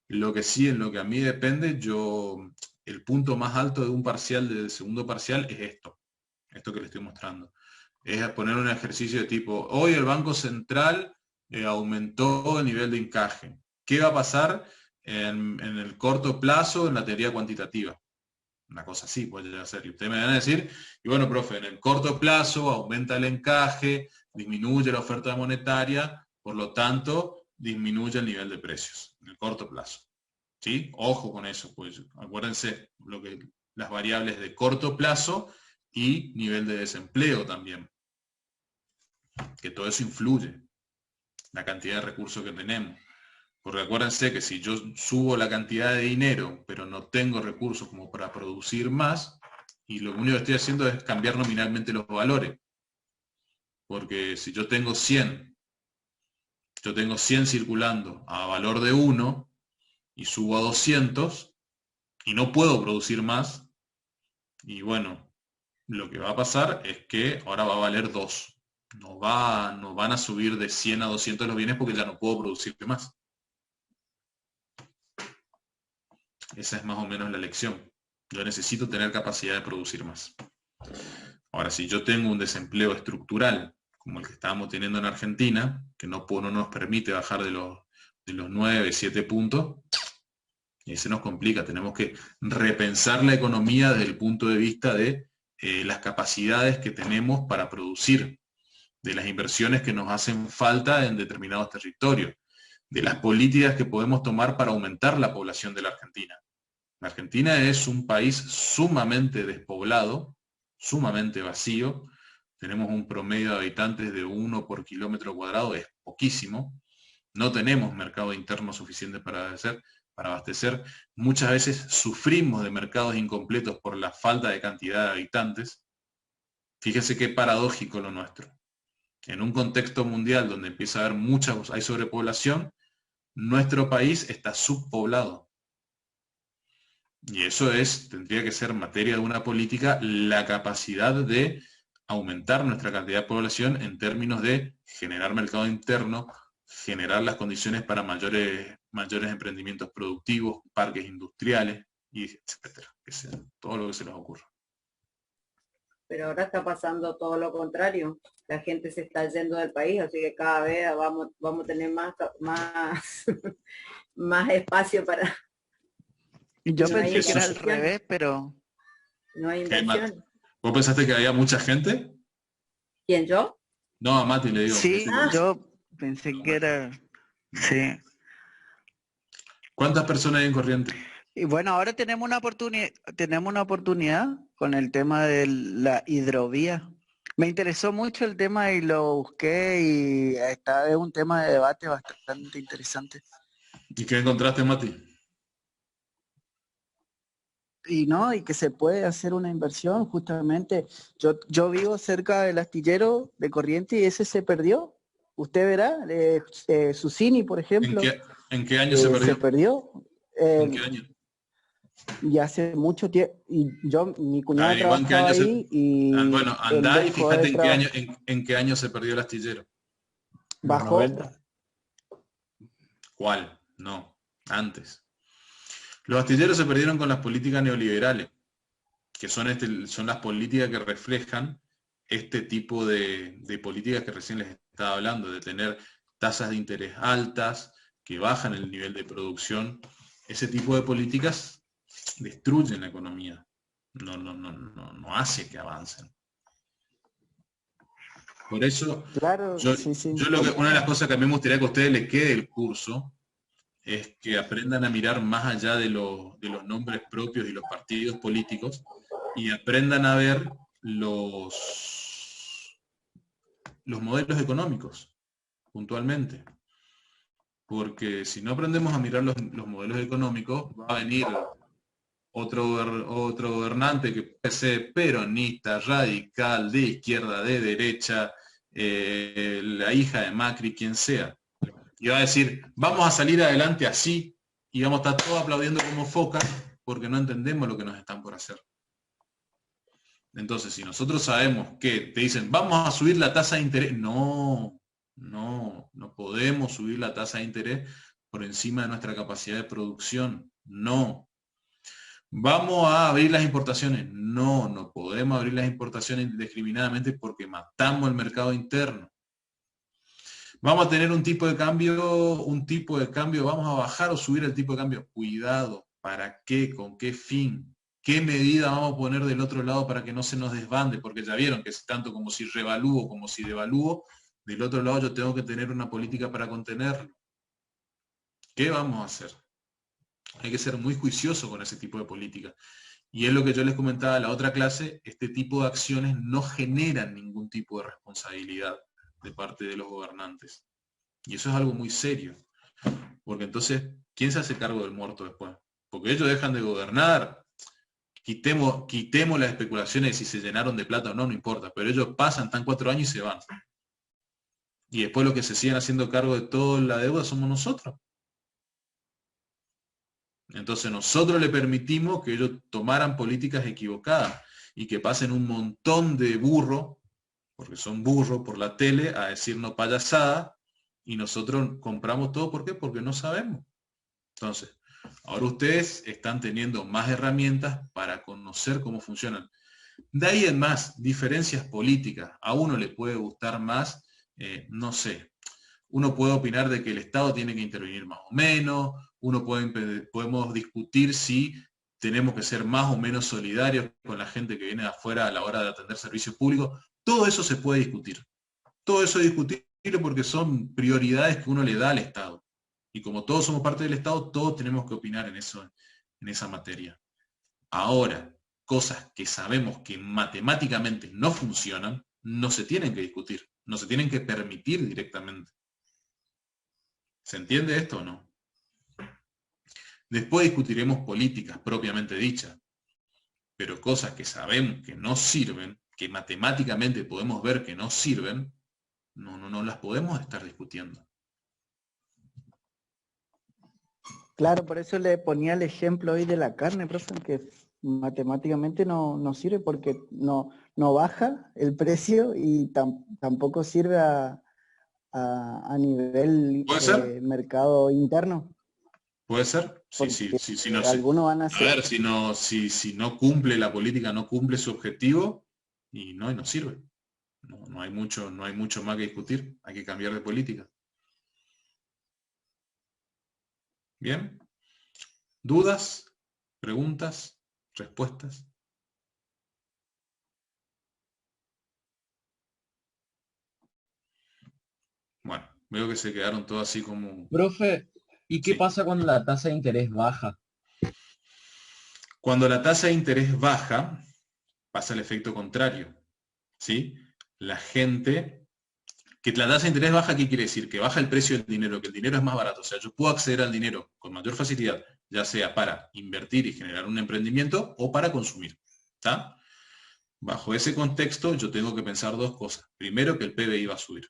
Lo que sí, en lo que a mí depende, el punto más alto de un parcial, del segundo parcial, es esto que les estoy mostrando. Es poner un ejercicio de tipo, hoy el Banco Central aumentó el nivel de encaje. ¿Qué va a pasar en el corto plazo en la teoría cuantitativa? Una cosa así puede llegar a ser. Y ustedes me van a decir, y bueno, profe, en el corto plazo aumenta el encaje, disminuye la oferta monetaria, por lo tanto, disminuye el nivel de precios en el corto plazo. ¿Sí? Ojo con eso, pues acuérdense lo que las variables de corto plazo y nivel de desempleo también. Que todo eso influye, la cantidad de recursos que tenemos. Porque acuérdense que si yo subo la cantidad de dinero, pero no tengo recursos como para producir más, y lo único que estoy haciendo es cambiar nominalmente los valores. Porque si yo tengo 100 circulando a valor de 1 y subo a 200 y no puedo producir más, y bueno, lo que va a pasar es que ahora va a valer 2. No van a subir de 100 a 200 los bienes porque ya no puedo producir más. Esa es más o menos la lección. Yo necesito tener capacidad de producir más. Ahora, si yo tengo un desempleo estructural, como el que estábamos teniendo en Argentina, que no nos permite bajar de los 9, 7 puntos, y se nos complica. Tenemos que repensar la economía desde el punto de vista de las capacidades que tenemos para producir, de las inversiones que nos hacen falta en determinados territorios, de las políticas que podemos tomar para aumentar la población de la Argentina. La Argentina es un país sumamente despoblado, sumamente vacío. Tenemos un promedio de habitantes de 1 por kilómetro cuadrado, es poquísimo. No tenemos mercado interno suficiente para abastecer. Muchas veces sufrimos de mercados incompletos por la falta de cantidad de habitantes. Fíjense qué paradójico lo nuestro. En un contexto mundial donde empieza a haber hay sobrepoblación, nuestro país está subpoblado. Y eso tendría que ser materia de una política, la capacidad de aumentar nuestra cantidad de población en términos de generar mercado interno, generar las condiciones para mayores emprendimientos productivos, parques industriales, y etcétera. Todo lo que se les ocurra. Pero ahora está pasando todo lo contrario. La gente se está yendo del país, así que cada vez vamos a tener más espacio para... Yo no pensé hay que era al inversión. revés, pero... No hay inversión. ¿Vos pensaste que había mucha gente? ¿Quién, yo? No, a Mati le digo. Sí, yo pensé que era... Sí. ¿Cuántas personas hay en Corrientes? Y bueno, ahora tenemos una oportunidad con el tema de la hidrovía. Me interesó mucho el tema y lo busqué y es un tema de debate bastante interesante. ¿Y qué encontraste, Mati? Y que se puede hacer una inversión justamente. Yo vivo cerca del astillero de Corrientes y ese se perdió. Usted verá, Susini, por ejemplo. ¿En qué año se perdió? Se perdió. ¿En qué año? Y hace mucho tiempo, y mi cuñado trabajaba ahí y... Bueno, andá y fíjate en qué año se perdió el astillero. ¿Bajó? ¿Cuál? No, antes. Los astilleros se perdieron con las políticas neoliberales, que son las políticas que reflejan este tipo de políticas que recién les estaba hablando, de tener tasas de interés altas, que bajan el nivel de producción. Ese tipo de políticas destruyen la economía, no hace que avancen. Por eso, claro, una de las cosas que a mí me gustaría que a ustedes les quede el curso es que aprendan a mirar más allá de los nombres propios y los partidos políticos y aprendan a ver los modelos económicos, puntualmente. Porque si no aprendemos a mirar los modelos económicos, va a venir otro gobernante que puede ser peronista, radical, de izquierda, de derecha, la hija de Macri, quien sea. Y va a decir, vamos a salir adelante así, y vamos a estar todos aplaudiendo como focas, porque no entendemos lo que nos están por hacer. Entonces, si nosotros sabemos que te dicen, vamos a subir la tasa de interés, no podemos subir la tasa de interés por encima de nuestra capacidad de producción, no. ¿Vamos a abrir las importaciones? No podemos abrir las importaciones indiscriminadamente porque matamos el mercado interno. Vamos a tener un tipo de cambio, vamos a bajar o subir el tipo de cambio. Cuidado, ¿para qué? ¿Con qué fin? ¿Qué medida vamos a poner del otro lado para que no se nos desbande? Porque ya vieron que es tanto como si revalúo como si devalúo, del otro lado yo tengo que tener una política para contenerlo. ¿Qué vamos a hacer? Hay que ser muy juicioso con ese tipo de política. Y es lo que yo les comentaba en la otra clase, este tipo de acciones no generan ningún tipo de responsabilidad de parte de los gobernantes. Y eso es algo muy serio. Porque entonces, ¿quién se hace cargo del muerto después? Porque ellos dejan de gobernar. Quitemos las especulaciones de si se llenaron de plata o no, no importa. Pero ellos pasan, están 4 años y se van. Y después los que se siguen haciendo cargo de toda la deuda somos nosotros. Entonces nosotros le permitimos que ellos tomaran políticas equivocadas y que pasen un montón de burros, porque son burros por la tele, a decirnos payasada, y nosotros compramos todo. ¿Por qué? Porque no sabemos. Entonces, ahora ustedes están teniendo más herramientas para conocer cómo funcionan. De ahí en más, diferencias políticas. A uno le puede gustar más, no sé, uno puede opinar de que el Estado tiene que intervenir más o menos, podemos discutir si tenemos que ser más o menos solidarios con la gente que viene de afuera a la hora de atender servicios públicos. Todo eso se puede discutir. Todo eso es discutible porque son prioridades que uno le da al Estado. Y como todos somos parte del Estado, todos tenemos que opinar en esa materia. Ahora, cosas que sabemos que matemáticamente no funcionan, no se tienen que discutir, no se tienen que permitir directamente. ¿Se entiende esto o no? Después discutiremos políticas propiamente dichas, pero cosas que sabemos que no sirven, que matemáticamente podemos ver que no sirven, no las podemos estar discutiendo. Claro, por eso le ponía el ejemplo hoy de la carne, profe, que matemáticamente no sirve porque no baja el precio y tampoco sirve a nivel mercado interno. ¿Puede ser? Sí, no, algunos van a a ver, si no cumple la política, no cumple su objetivo, y no sirve. No hay mucho más que discutir, hay que cambiar de política. ¿Bien? ¿Dudas? ¿Preguntas? ¿Respuestas? Bueno, veo que se quedaron todos así como... Profe, ¿y qué pasa cuando la tasa de interés baja? Cuando la tasa de interés baja, pasa el efecto contrario, ¿sí? La gente... Que la tasa de interés baja, ¿qué quiere decir? Que baja el precio del dinero, que el dinero es más barato. O sea, yo puedo acceder al dinero con mayor facilidad, ya sea para invertir y generar un emprendimiento o para consumir. ¿Está? Bajo ese contexto, yo tengo que pensar dos cosas. Primero, que el PBI va a subir.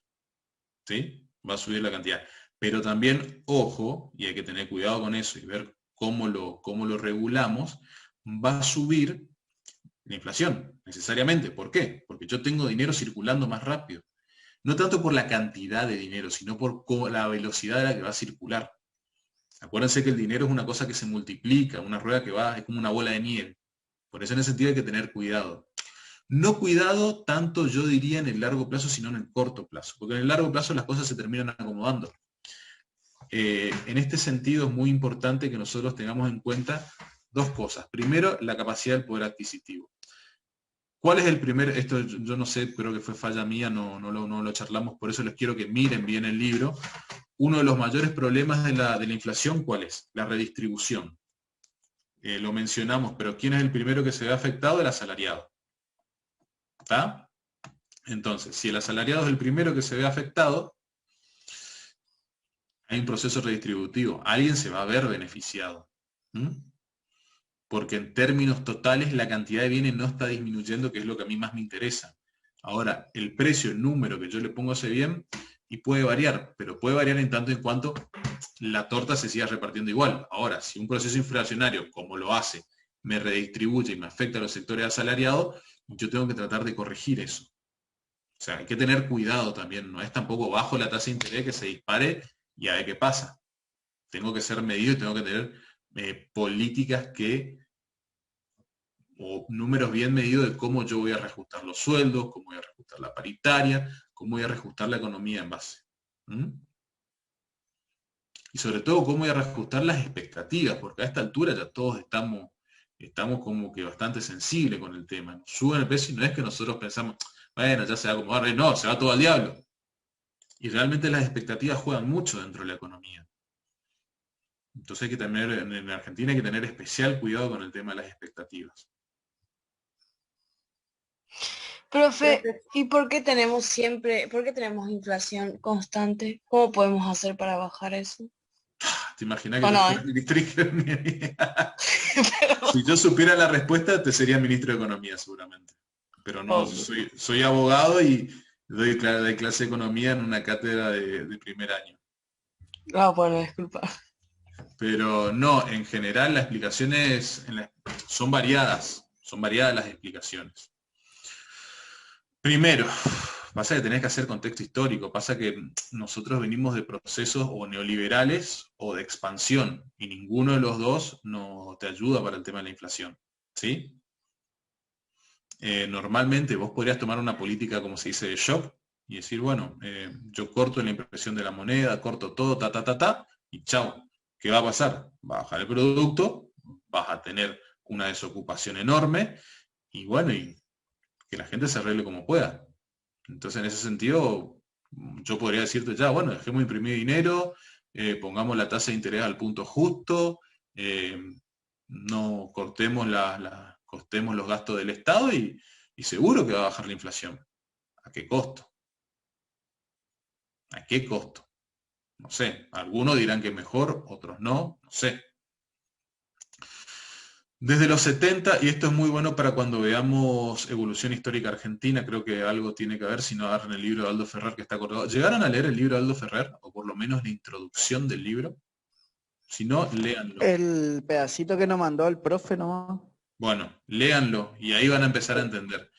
¿Sí? Va a subir la cantidad. Pero también, ojo, y hay que tener cuidado con eso y ver cómo lo regulamos, va a subir la inflación, necesariamente. ¿Por qué? Porque yo tengo dinero circulando más rápido. No tanto por la cantidad de dinero, sino por la velocidad a la que va a circular. Acuérdense que el dinero es una cosa que se multiplica, una rueda que va, es como una bola de nieve. Por eso en ese sentido hay que tener cuidado. No cuidado tanto, yo diría, en el largo plazo, sino en el corto plazo. Porque en el largo plazo las cosas se terminan acomodando. En este sentido es muy importante que nosotros tengamos en cuenta dos cosas. Primero, la capacidad del poder adquisitivo. ¿Cuál es el primer? Esto yo no sé, creo que fue falla mía, no lo charlamos, por eso les quiero que miren bien el libro. Uno de los mayores problemas de la inflación, ¿cuál es? La redistribución. Lo mencionamos, pero ¿quién es el primero que se ve afectado? El asalariado. ¿Está? Entonces, si el asalariado es el primero que se ve afectado, hay un proceso redistributivo. Alguien se va a ver beneficiado. Porque en términos totales la cantidad de bienes no está disminuyendo, que es lo que a mí más me interesa. Ahora, el precio, el número que yo le pongo a ese bien, y puede variar, pero puede variar en tanto en cuanto la torta se siga repartiendo igual. Ahora, si un proceso inflacionario, como lo hace, me redistribuye y me afecta a los sectores asalariados, yo tengo que tratar de corregir eso. O sea, hay que tener cuidado también, no es tampoco bajo la tasa de interés que se dispare y a ver qué pasa. Tengo que ser medido y tengo que tener políticas o números bien medidos de cómo yo voy a reajustar los sueldos, cómo voy a reajustar la paritaria, cómo voy a reajustar la economía en base. Y sobre todo cómo voy a reajustar las expectativas, porque a esta altura ya todos estamos como que bastante sensibles con el tema. Suben el precio y no es que nosotros pensamos, bueno, ya se va a acomodar, no, se va todo al diablo. Y realmente las expectativas juegan mucho dentro de la economía. Entonces hay que tener, en Argentina hay que tener especial cuidado con el tema de las expectativas. Profe, ¿y por qué tenemos inflación constante? ¿Cómo podemos hacer para bajar eso? ¿Te imaginas ¿O que yo no, fuera ministro de Economía? Si yo supiera la respuesta, te sería ministro de Economía seguramente. Pero no, soy abogado y doy clase de Economía en una cátedra de primer año. Bueno, disculpa. Pero no, en general las explicaciones son variadas las explicaciones. Primero, pasa que tenés que hacer contexto histórico, pasa que nosotros venimos de procesos o neoliberales o de expansión, y ninguno de los dos no te ayuda para el tema de la inflación, ¿sí? Normalmente vos podrías tomar una política, como se dice, de shock, y decir, bueno, yo corto la impresión de la moneda, corto todo, y chao. ¿Qué va a pasar? Va a bajar el producto, vas a tener una desocupación enorme, y bueno, y que la gente se arregle como pueda. Entonces, en ese sentido, yo podría decirte ya, bueno, dejemos de imprimir dinero, pongamos la tasa de interés al punto justo, no cortemos los gastos del Estado y seguro que va a bajar la inflación. ¿A qué costo? ¿A qué costo? No sé, algunos dirán que mejor, otros no sé. Desde los 70, y esto es muy bueno para cuando veamos evolución histórica argentina, creo que algo tiene que ver, si no agarran el libro de Aldo Ferrer que está acordado. ¿Llegaron a leer el libro de Aldo Ferrer? O por lo menos la introducción del libro. Si no, léanlo. El pedacito que nos mandó el profe nomás. Bueno, léanlo y ahí van a empezar a entender.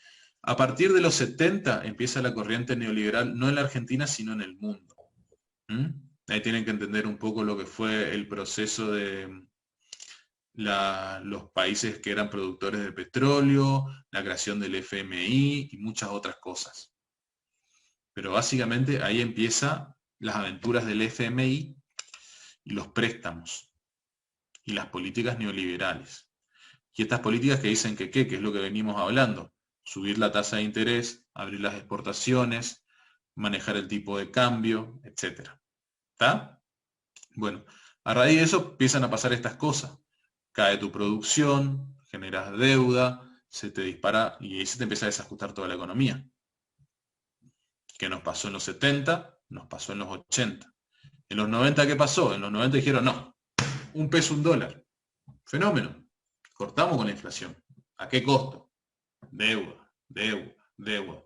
A partir de los 70 empieza la corriente neoliberal, no en la Argentina, sino en el mundo. Ahí tienen que entender un poco lo que fue el proceso de los países que eran productores de petróleo, la creación del FMI y muchas otras cosas. Pero básicamente ahí empiezan las aventuras del FMI y los préstamos y las políticas neoliberales. Y estas políticas que dicen que es lo que venimos hablando, subir la tasa de interés, abrir las exportaciones, manejar el tipo de cambio, etc. ¿Está? Bueno, a raíz de eso empiezan a pasar estas cosas. Cae tu producción, generas deuda, se te dispara y ahí se te empieza a desajustar toda la economía. ¿Qué nos pasó en los 70? Nos pasó en los 80. En los 90, ¿qué pasó? En los 90 dijeron, no, un peso, un dólar. Fenómeno. Cortamos con la inflación. ¿A qué costo? Deuda, deuda, deuda.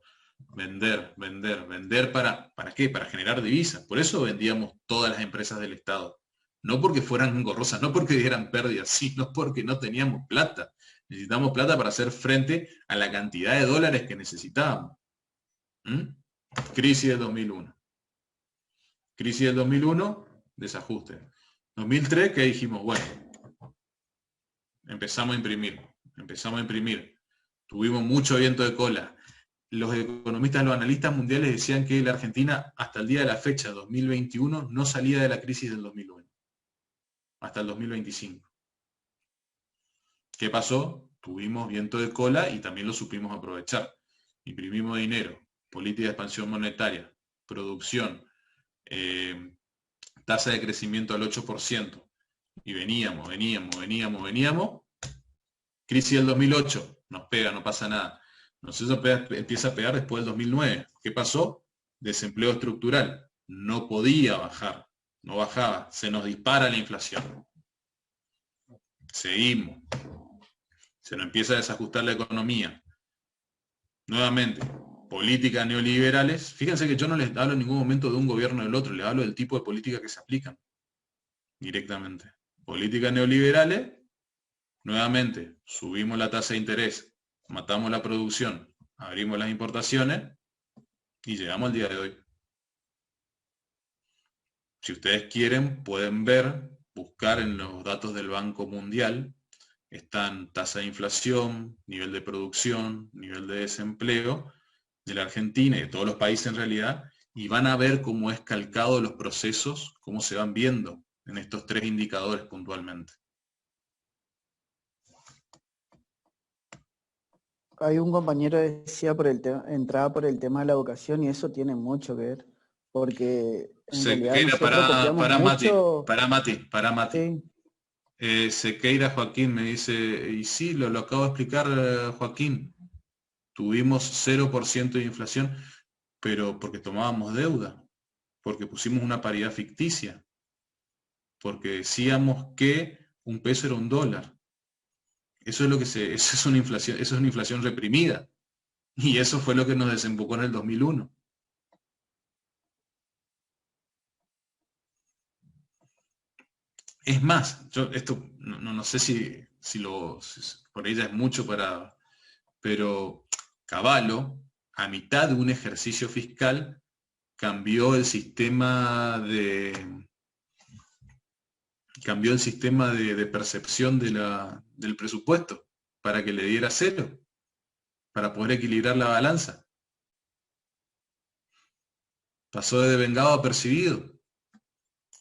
Vender, vender, vender ¿para qué? Para generar divisas. Por eso vendíamos todas las empresas del Estado. No porque fueran engorrosas, no porque dieran pérdidas, sino porque no teníamos plata. Necesitamos plata para hacer frente a la cantidad de dólares que necesitábamos. Crisis del 2001. Crisis del 2001, desajuste. 2003, ¿qué dijimos? Bueno, empezamos a imprimir. Tuvimos mucho viento de cola. Los economistas, los analistas mundiales decían que la Argentina, hasta el día de la fecha, 2021, no salía de la crisis del 2001. Hasta el 2025. ¿Qué pasó? Tuvimos viento de cola y también lo supimos aprovechar. Imprimimos dinero, política de expansión monetaria, producción, tasa de crecimiento al 8%. Y veníamos. Crisis del 2008, nos pega, no pasa nada. Nosotros empieza a pegar después del 2009. ¿Qué pasó? Desempleo estructural. No podía bajar, no bajaba, se nos dispara la inflación. Seguimos. Se nos empieza a desajustar la economía. Nuevamente, políticas neoliberales. Fíjense que yo no les hablo en ningún momento de un gobierno o del otro, les hablo del tipo de políticas que se aplican directamente. Políticas neoliberales, nuevamente, subimos la tasa de interés, matamos la producción, abrimos las importaciones y llegamos al día de hoy. Si ustedes quieren, pueden buscar en los datos del Banco Mundial, están tasa de inflación, nivel de producción, nivel de desempleo de la Argentina y de todos los países en realidad, y van a ver cómo es calcado los procesos, cómo se van viendo en estos tres indicadores puntualmente. Hay un compañero que decía entraba por el tema de la educación y eso tiene mucho que ver. porque en realidad Sequeira, nosotros copiamos mucho. para Mati. Sí. Sequeira Joaquín me dice, y sí, lo acabo de explicar, Joaquín, tuvimos 0% de inflación, pero porque tomábamos deuda, porque pusimos una paridad ficticia, porque decíamos que un peso era un dólar. Eso es una inflación reprimida. Y eso fue lo que nos desembocó en el 2001. Es más, yo esto no sé si por ella es mucho para... Pero Cavallo, a mitad de un ejercicio fiscal, cambió el sistema de percepción del presupuesto para que le diera 0, para poder equilibrar la balanza. Pasó de devengado a percibido.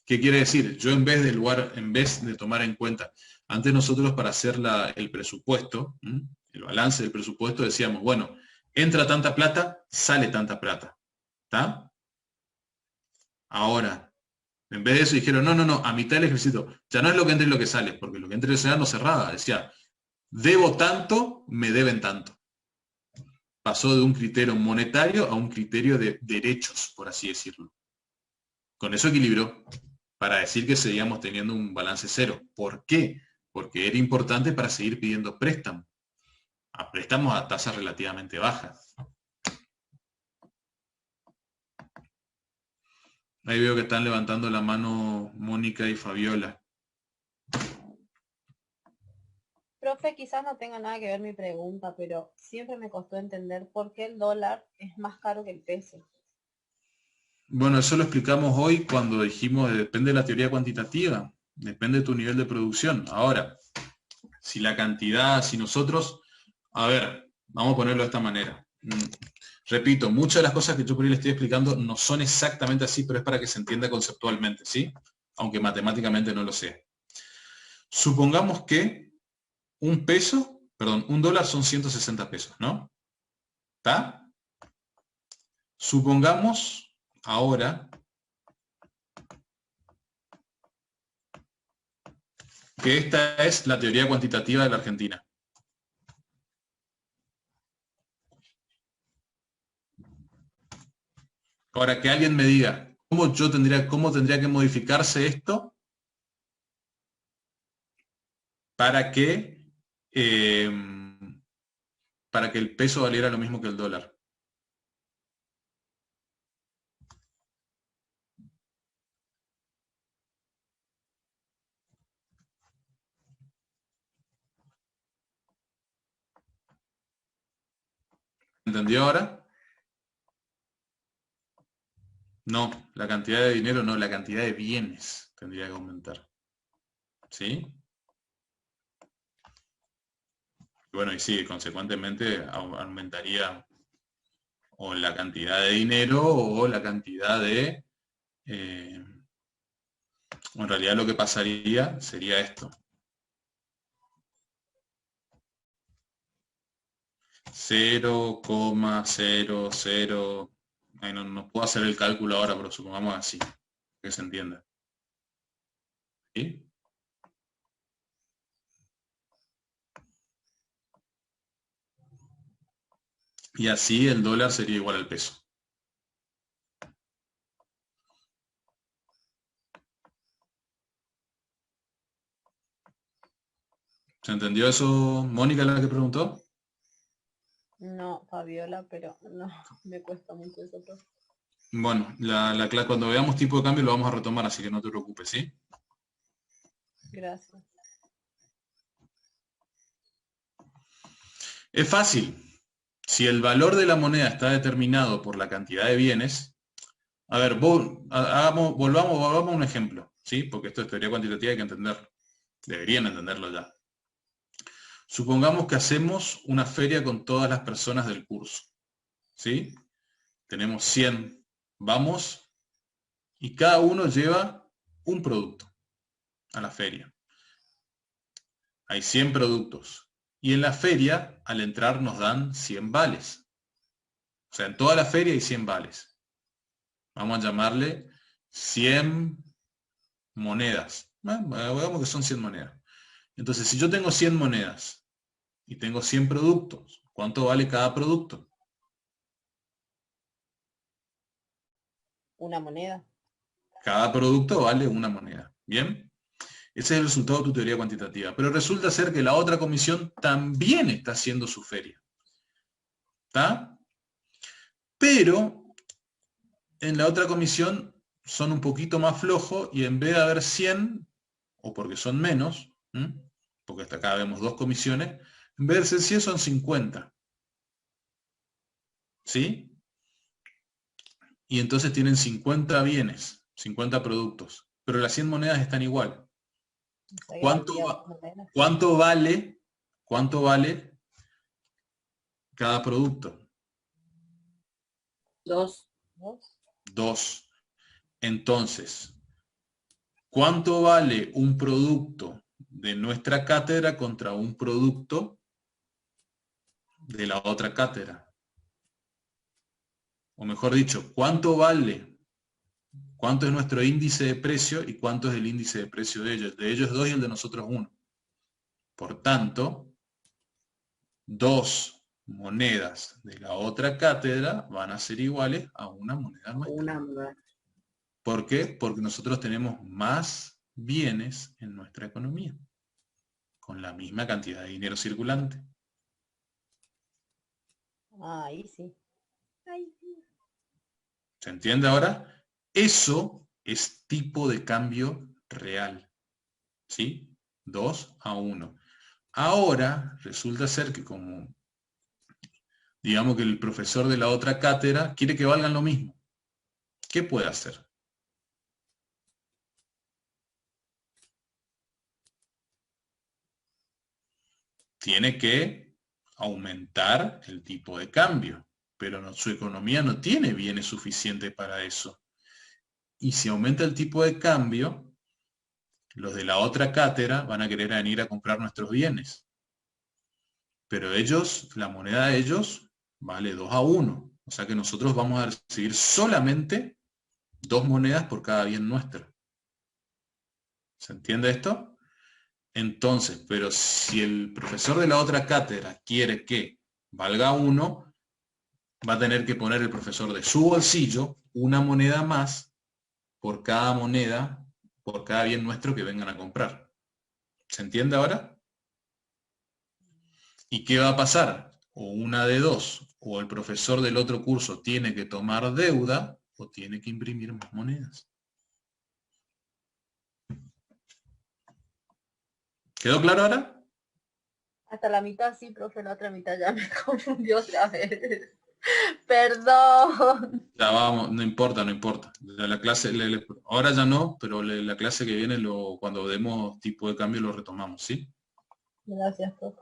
¿Qué quiere decir? Yo en vez de tomar en cuenta, antes nosotros para hacer el presupuesto, el balance del presupuesto, decíamos, bueno, entra tanta plata, sale tanta plata. ¿Está? Ahora, en vez de eso dijeron, no, a mitad del ejercicio, ya no es lo que entra y lo que sale, porque lo que entra y sale no cerraba. Decía, debo tanto, me deben tanto. Pasó de un criterio monetario a un criterio de derechos, por así decirlo. Con eso equilibró, para decir que seguíamos teniendo un balance 0. ¿Por qué? Porque era importante para seguir pidiendo préstamos. A préstamos a tasas relativamente bajas. Ahí veo que están levantando la mano Mónica y Fabiola. Profe, quizás no tenga nada que ver mi pregunta, pero siempre me costó entender por qué el dólar es más caro que el peso. Bueno, eso lo explicamos hoy cuando dijimos que depende de la teoría cuantitativa, depende de tu nivel de producción. Ahora, si nosotros, a ver, vamos a ponerlo de esta manera. Repito, muchas de las cosas que yo por ahí le estoy explicando no son exactamente así, pero es para que se entienda conceptualmente, ¿sí? Aunque matemáticamente no lo sea. Supongamos que un dólar son 160 pesos, ¿no? ¿Está? Supongamos ahora que esta es la teoría cuantitativa de la Argentina. Ahora, que alguien me diga, ¿cómo tendría que modificarse esto para que el peso valiera lo mismo que el dólar? ¿Entendió ahora? No, la cantidad de dinero no, la cantidad de bienes tendría que aumentar. ¿Sí? Bueno, y sí, consecuentemente aumentaría o la cantidad de dinero o la cantidad de... en realidad lo que pasaría sería esto. 0,00... No puedo hacer el cálculo ahora, pero supongamos así, que se entienda. ¿Sí? Y así el dólar sería igual al peso. ¿Se entendió eso, Mónica, la que preguntó? No, Fabiola, pero no, me cuesta mucho eso. Profe. Bueno, la clase, cuando veamos tipo de cambio lo vamos a retomar, así que no te preocupes, ¿sí? Gracias. Es fácil. Si el valor de la moneda está determinado por la cantidad de bienes, a ver, volvamos a un ejemplo, ¿sí? Porque esto es teoría cuantitativa, hay que entenderlo. Deberían entenderlo ya. Supongamos que hacemos una feria con todas las personas del curso, ¿sí? Tenemos 100, vamos, y cada uno lleva un producto a la feria. Hay 100 productos. Y en la feria, al entrar, nos dan 100 vales. O sea, en toda la feria hay 100 vales. Vamos a llamarle 100 monedas. Digamos que son 100 monedas. Entonces, si yo tengo 100 monedas y tengo 100 productos, ¿cuánto vale cada producto? Una moneda. Cada producto vale una moneda. ¿Bien? Ese es el resultado de tu teoría cuantitativa. Pero resulta ser que la otra comisión también está haciendo su feria. ¿Está? Pero en la otra comisión son un poquito más flojos y en vez de haber 100, o porque son menos, porque hasta acá vemos 2 comisiones, en vez de ser 100 son 50. ¿Sí? Y entonces tienen 50 bienes, 50 productos. Pero las 100 monedas están igual. ¿Cuánto vale cada producto? 2. 2. Entonces, ¿cuánto vale un producto de nuestra cátedra contra un producto de la otra cátedra? O mejor dicho, ¿cuánto es nuestro índice de precio y cuánto es el índice de precio de ellos? De ellos 2 y el de nosotros 1. Por tanto, 2 monedas de la otra cátedra van a ser iguales a una moneda nuestra. ¿Por qué? Porque nosotros tenemos más bienes en nuestra economía, con la misma cantidad de dinero circulante. Ahí sí. ¿Se entiende ahora? Eso es tipo de cambio real. ¿Sí? 2 a 1. Ahora resulta ser que como digamos que el profesor de la otra cátedra quiere que valgan lo mismo. ¿Qué puede hacer? Tiene que aumentar el tipo de cambio, pero su economía no tiene bienes suficientes para eso. Y si aumenta el tipo de cambio, los de la otra cátedra van a querer venir a comprar nuestros bienes. Pero ellos, la moneda de ellos, vale 2 a 1. O sea que nosotros vamos a recibir solamente 2 monedas por cada bien nuestro. ¿Se entiende esto? Entonces, pero si el profesor de la otra cátedra quiere que valga 1, va a tener que poner el profesor de su bolsillo una moneda más por cada moneda, por cada bien nuestro que vengan a comprar. ¿Se entiende ahora? ¿Y qué va a pasar? O una de dos, o el profesor del otro curso tiene que tomar deuda o tiene que imprimir más monedas. ¿Quedó claro ahora? Hasta la mitad sí, profe, la otra mitad ya me confundió otra vez. Perdón. Ya vamos, no importa. La clase, ahora ya no, pero la clase que viene, cuando demos tipo de cambio, lo retomamos, ¿sí? Gracias, profe.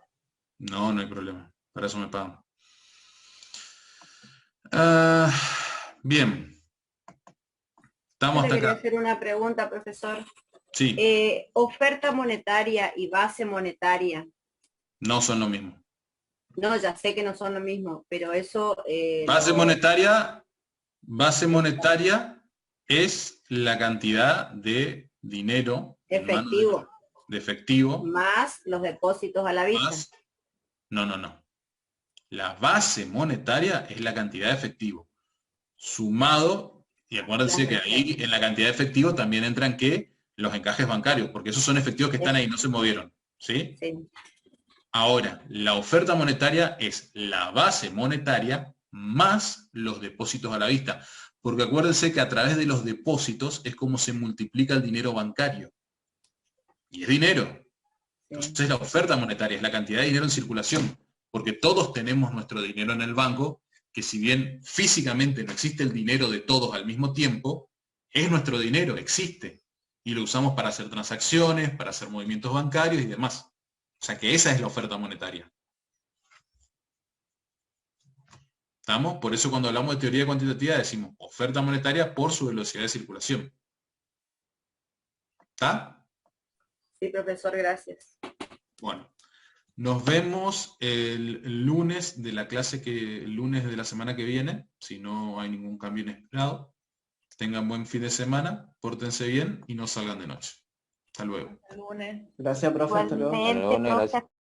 No hay problema. Para eso me pagan. Bien. Estamos hasta quería acá. hacer una pregunta, profesor. Sí. Oferta monetaria y base monetaria. No son lo mismo. No, ya sé que no son lo mismo, pero eso... Base monetaria es la cantidad de dinero efectivo más los depósitos a la vista. No. La base monetaria es la cantidad de efectivo sumado, y acuérdense que ahí en la cantidad de efectivo también entran los encajes bancarios, porque esos son efectivos que están ahí, no se movieron, ¿sí? Sí. Ahora, la oferta monetaria es la base monetaria más los depósitos a la vista. Porque acuérdense que a través de los depósitos es como se multiplica el dinero bancario. Y es dinero. Entonces la oferta monetaria es la cantidad de dinero en circulación. Porque todos tenemos nuestro dinero en el banco, que si bien físicamente no existe el dinero de todos al mismo tiempo, es nuestro dinero, existe. Y lo usamos para hacer transacciones, para hacer movimientos bancarios y demás. O sea que esa es la oferta monetaria. ¿Estamos? Por eso cuando hablamos de teoría cuantitativa decimos oferta monetaria por su velocidad de circulación. ¿Está? Sí, profesor, gracias. Bueno, nos vemos el lunes de la clase el lunes de la semana que viene, si no hay ningún cambio inesperado. Tengan buen fin de semana, pórtense bien y no salgan de noche. Hasta luego. Hasta el lunes. Gracias, profe. Hasta luego. Igualmente, Hasta luego, profe, gracias.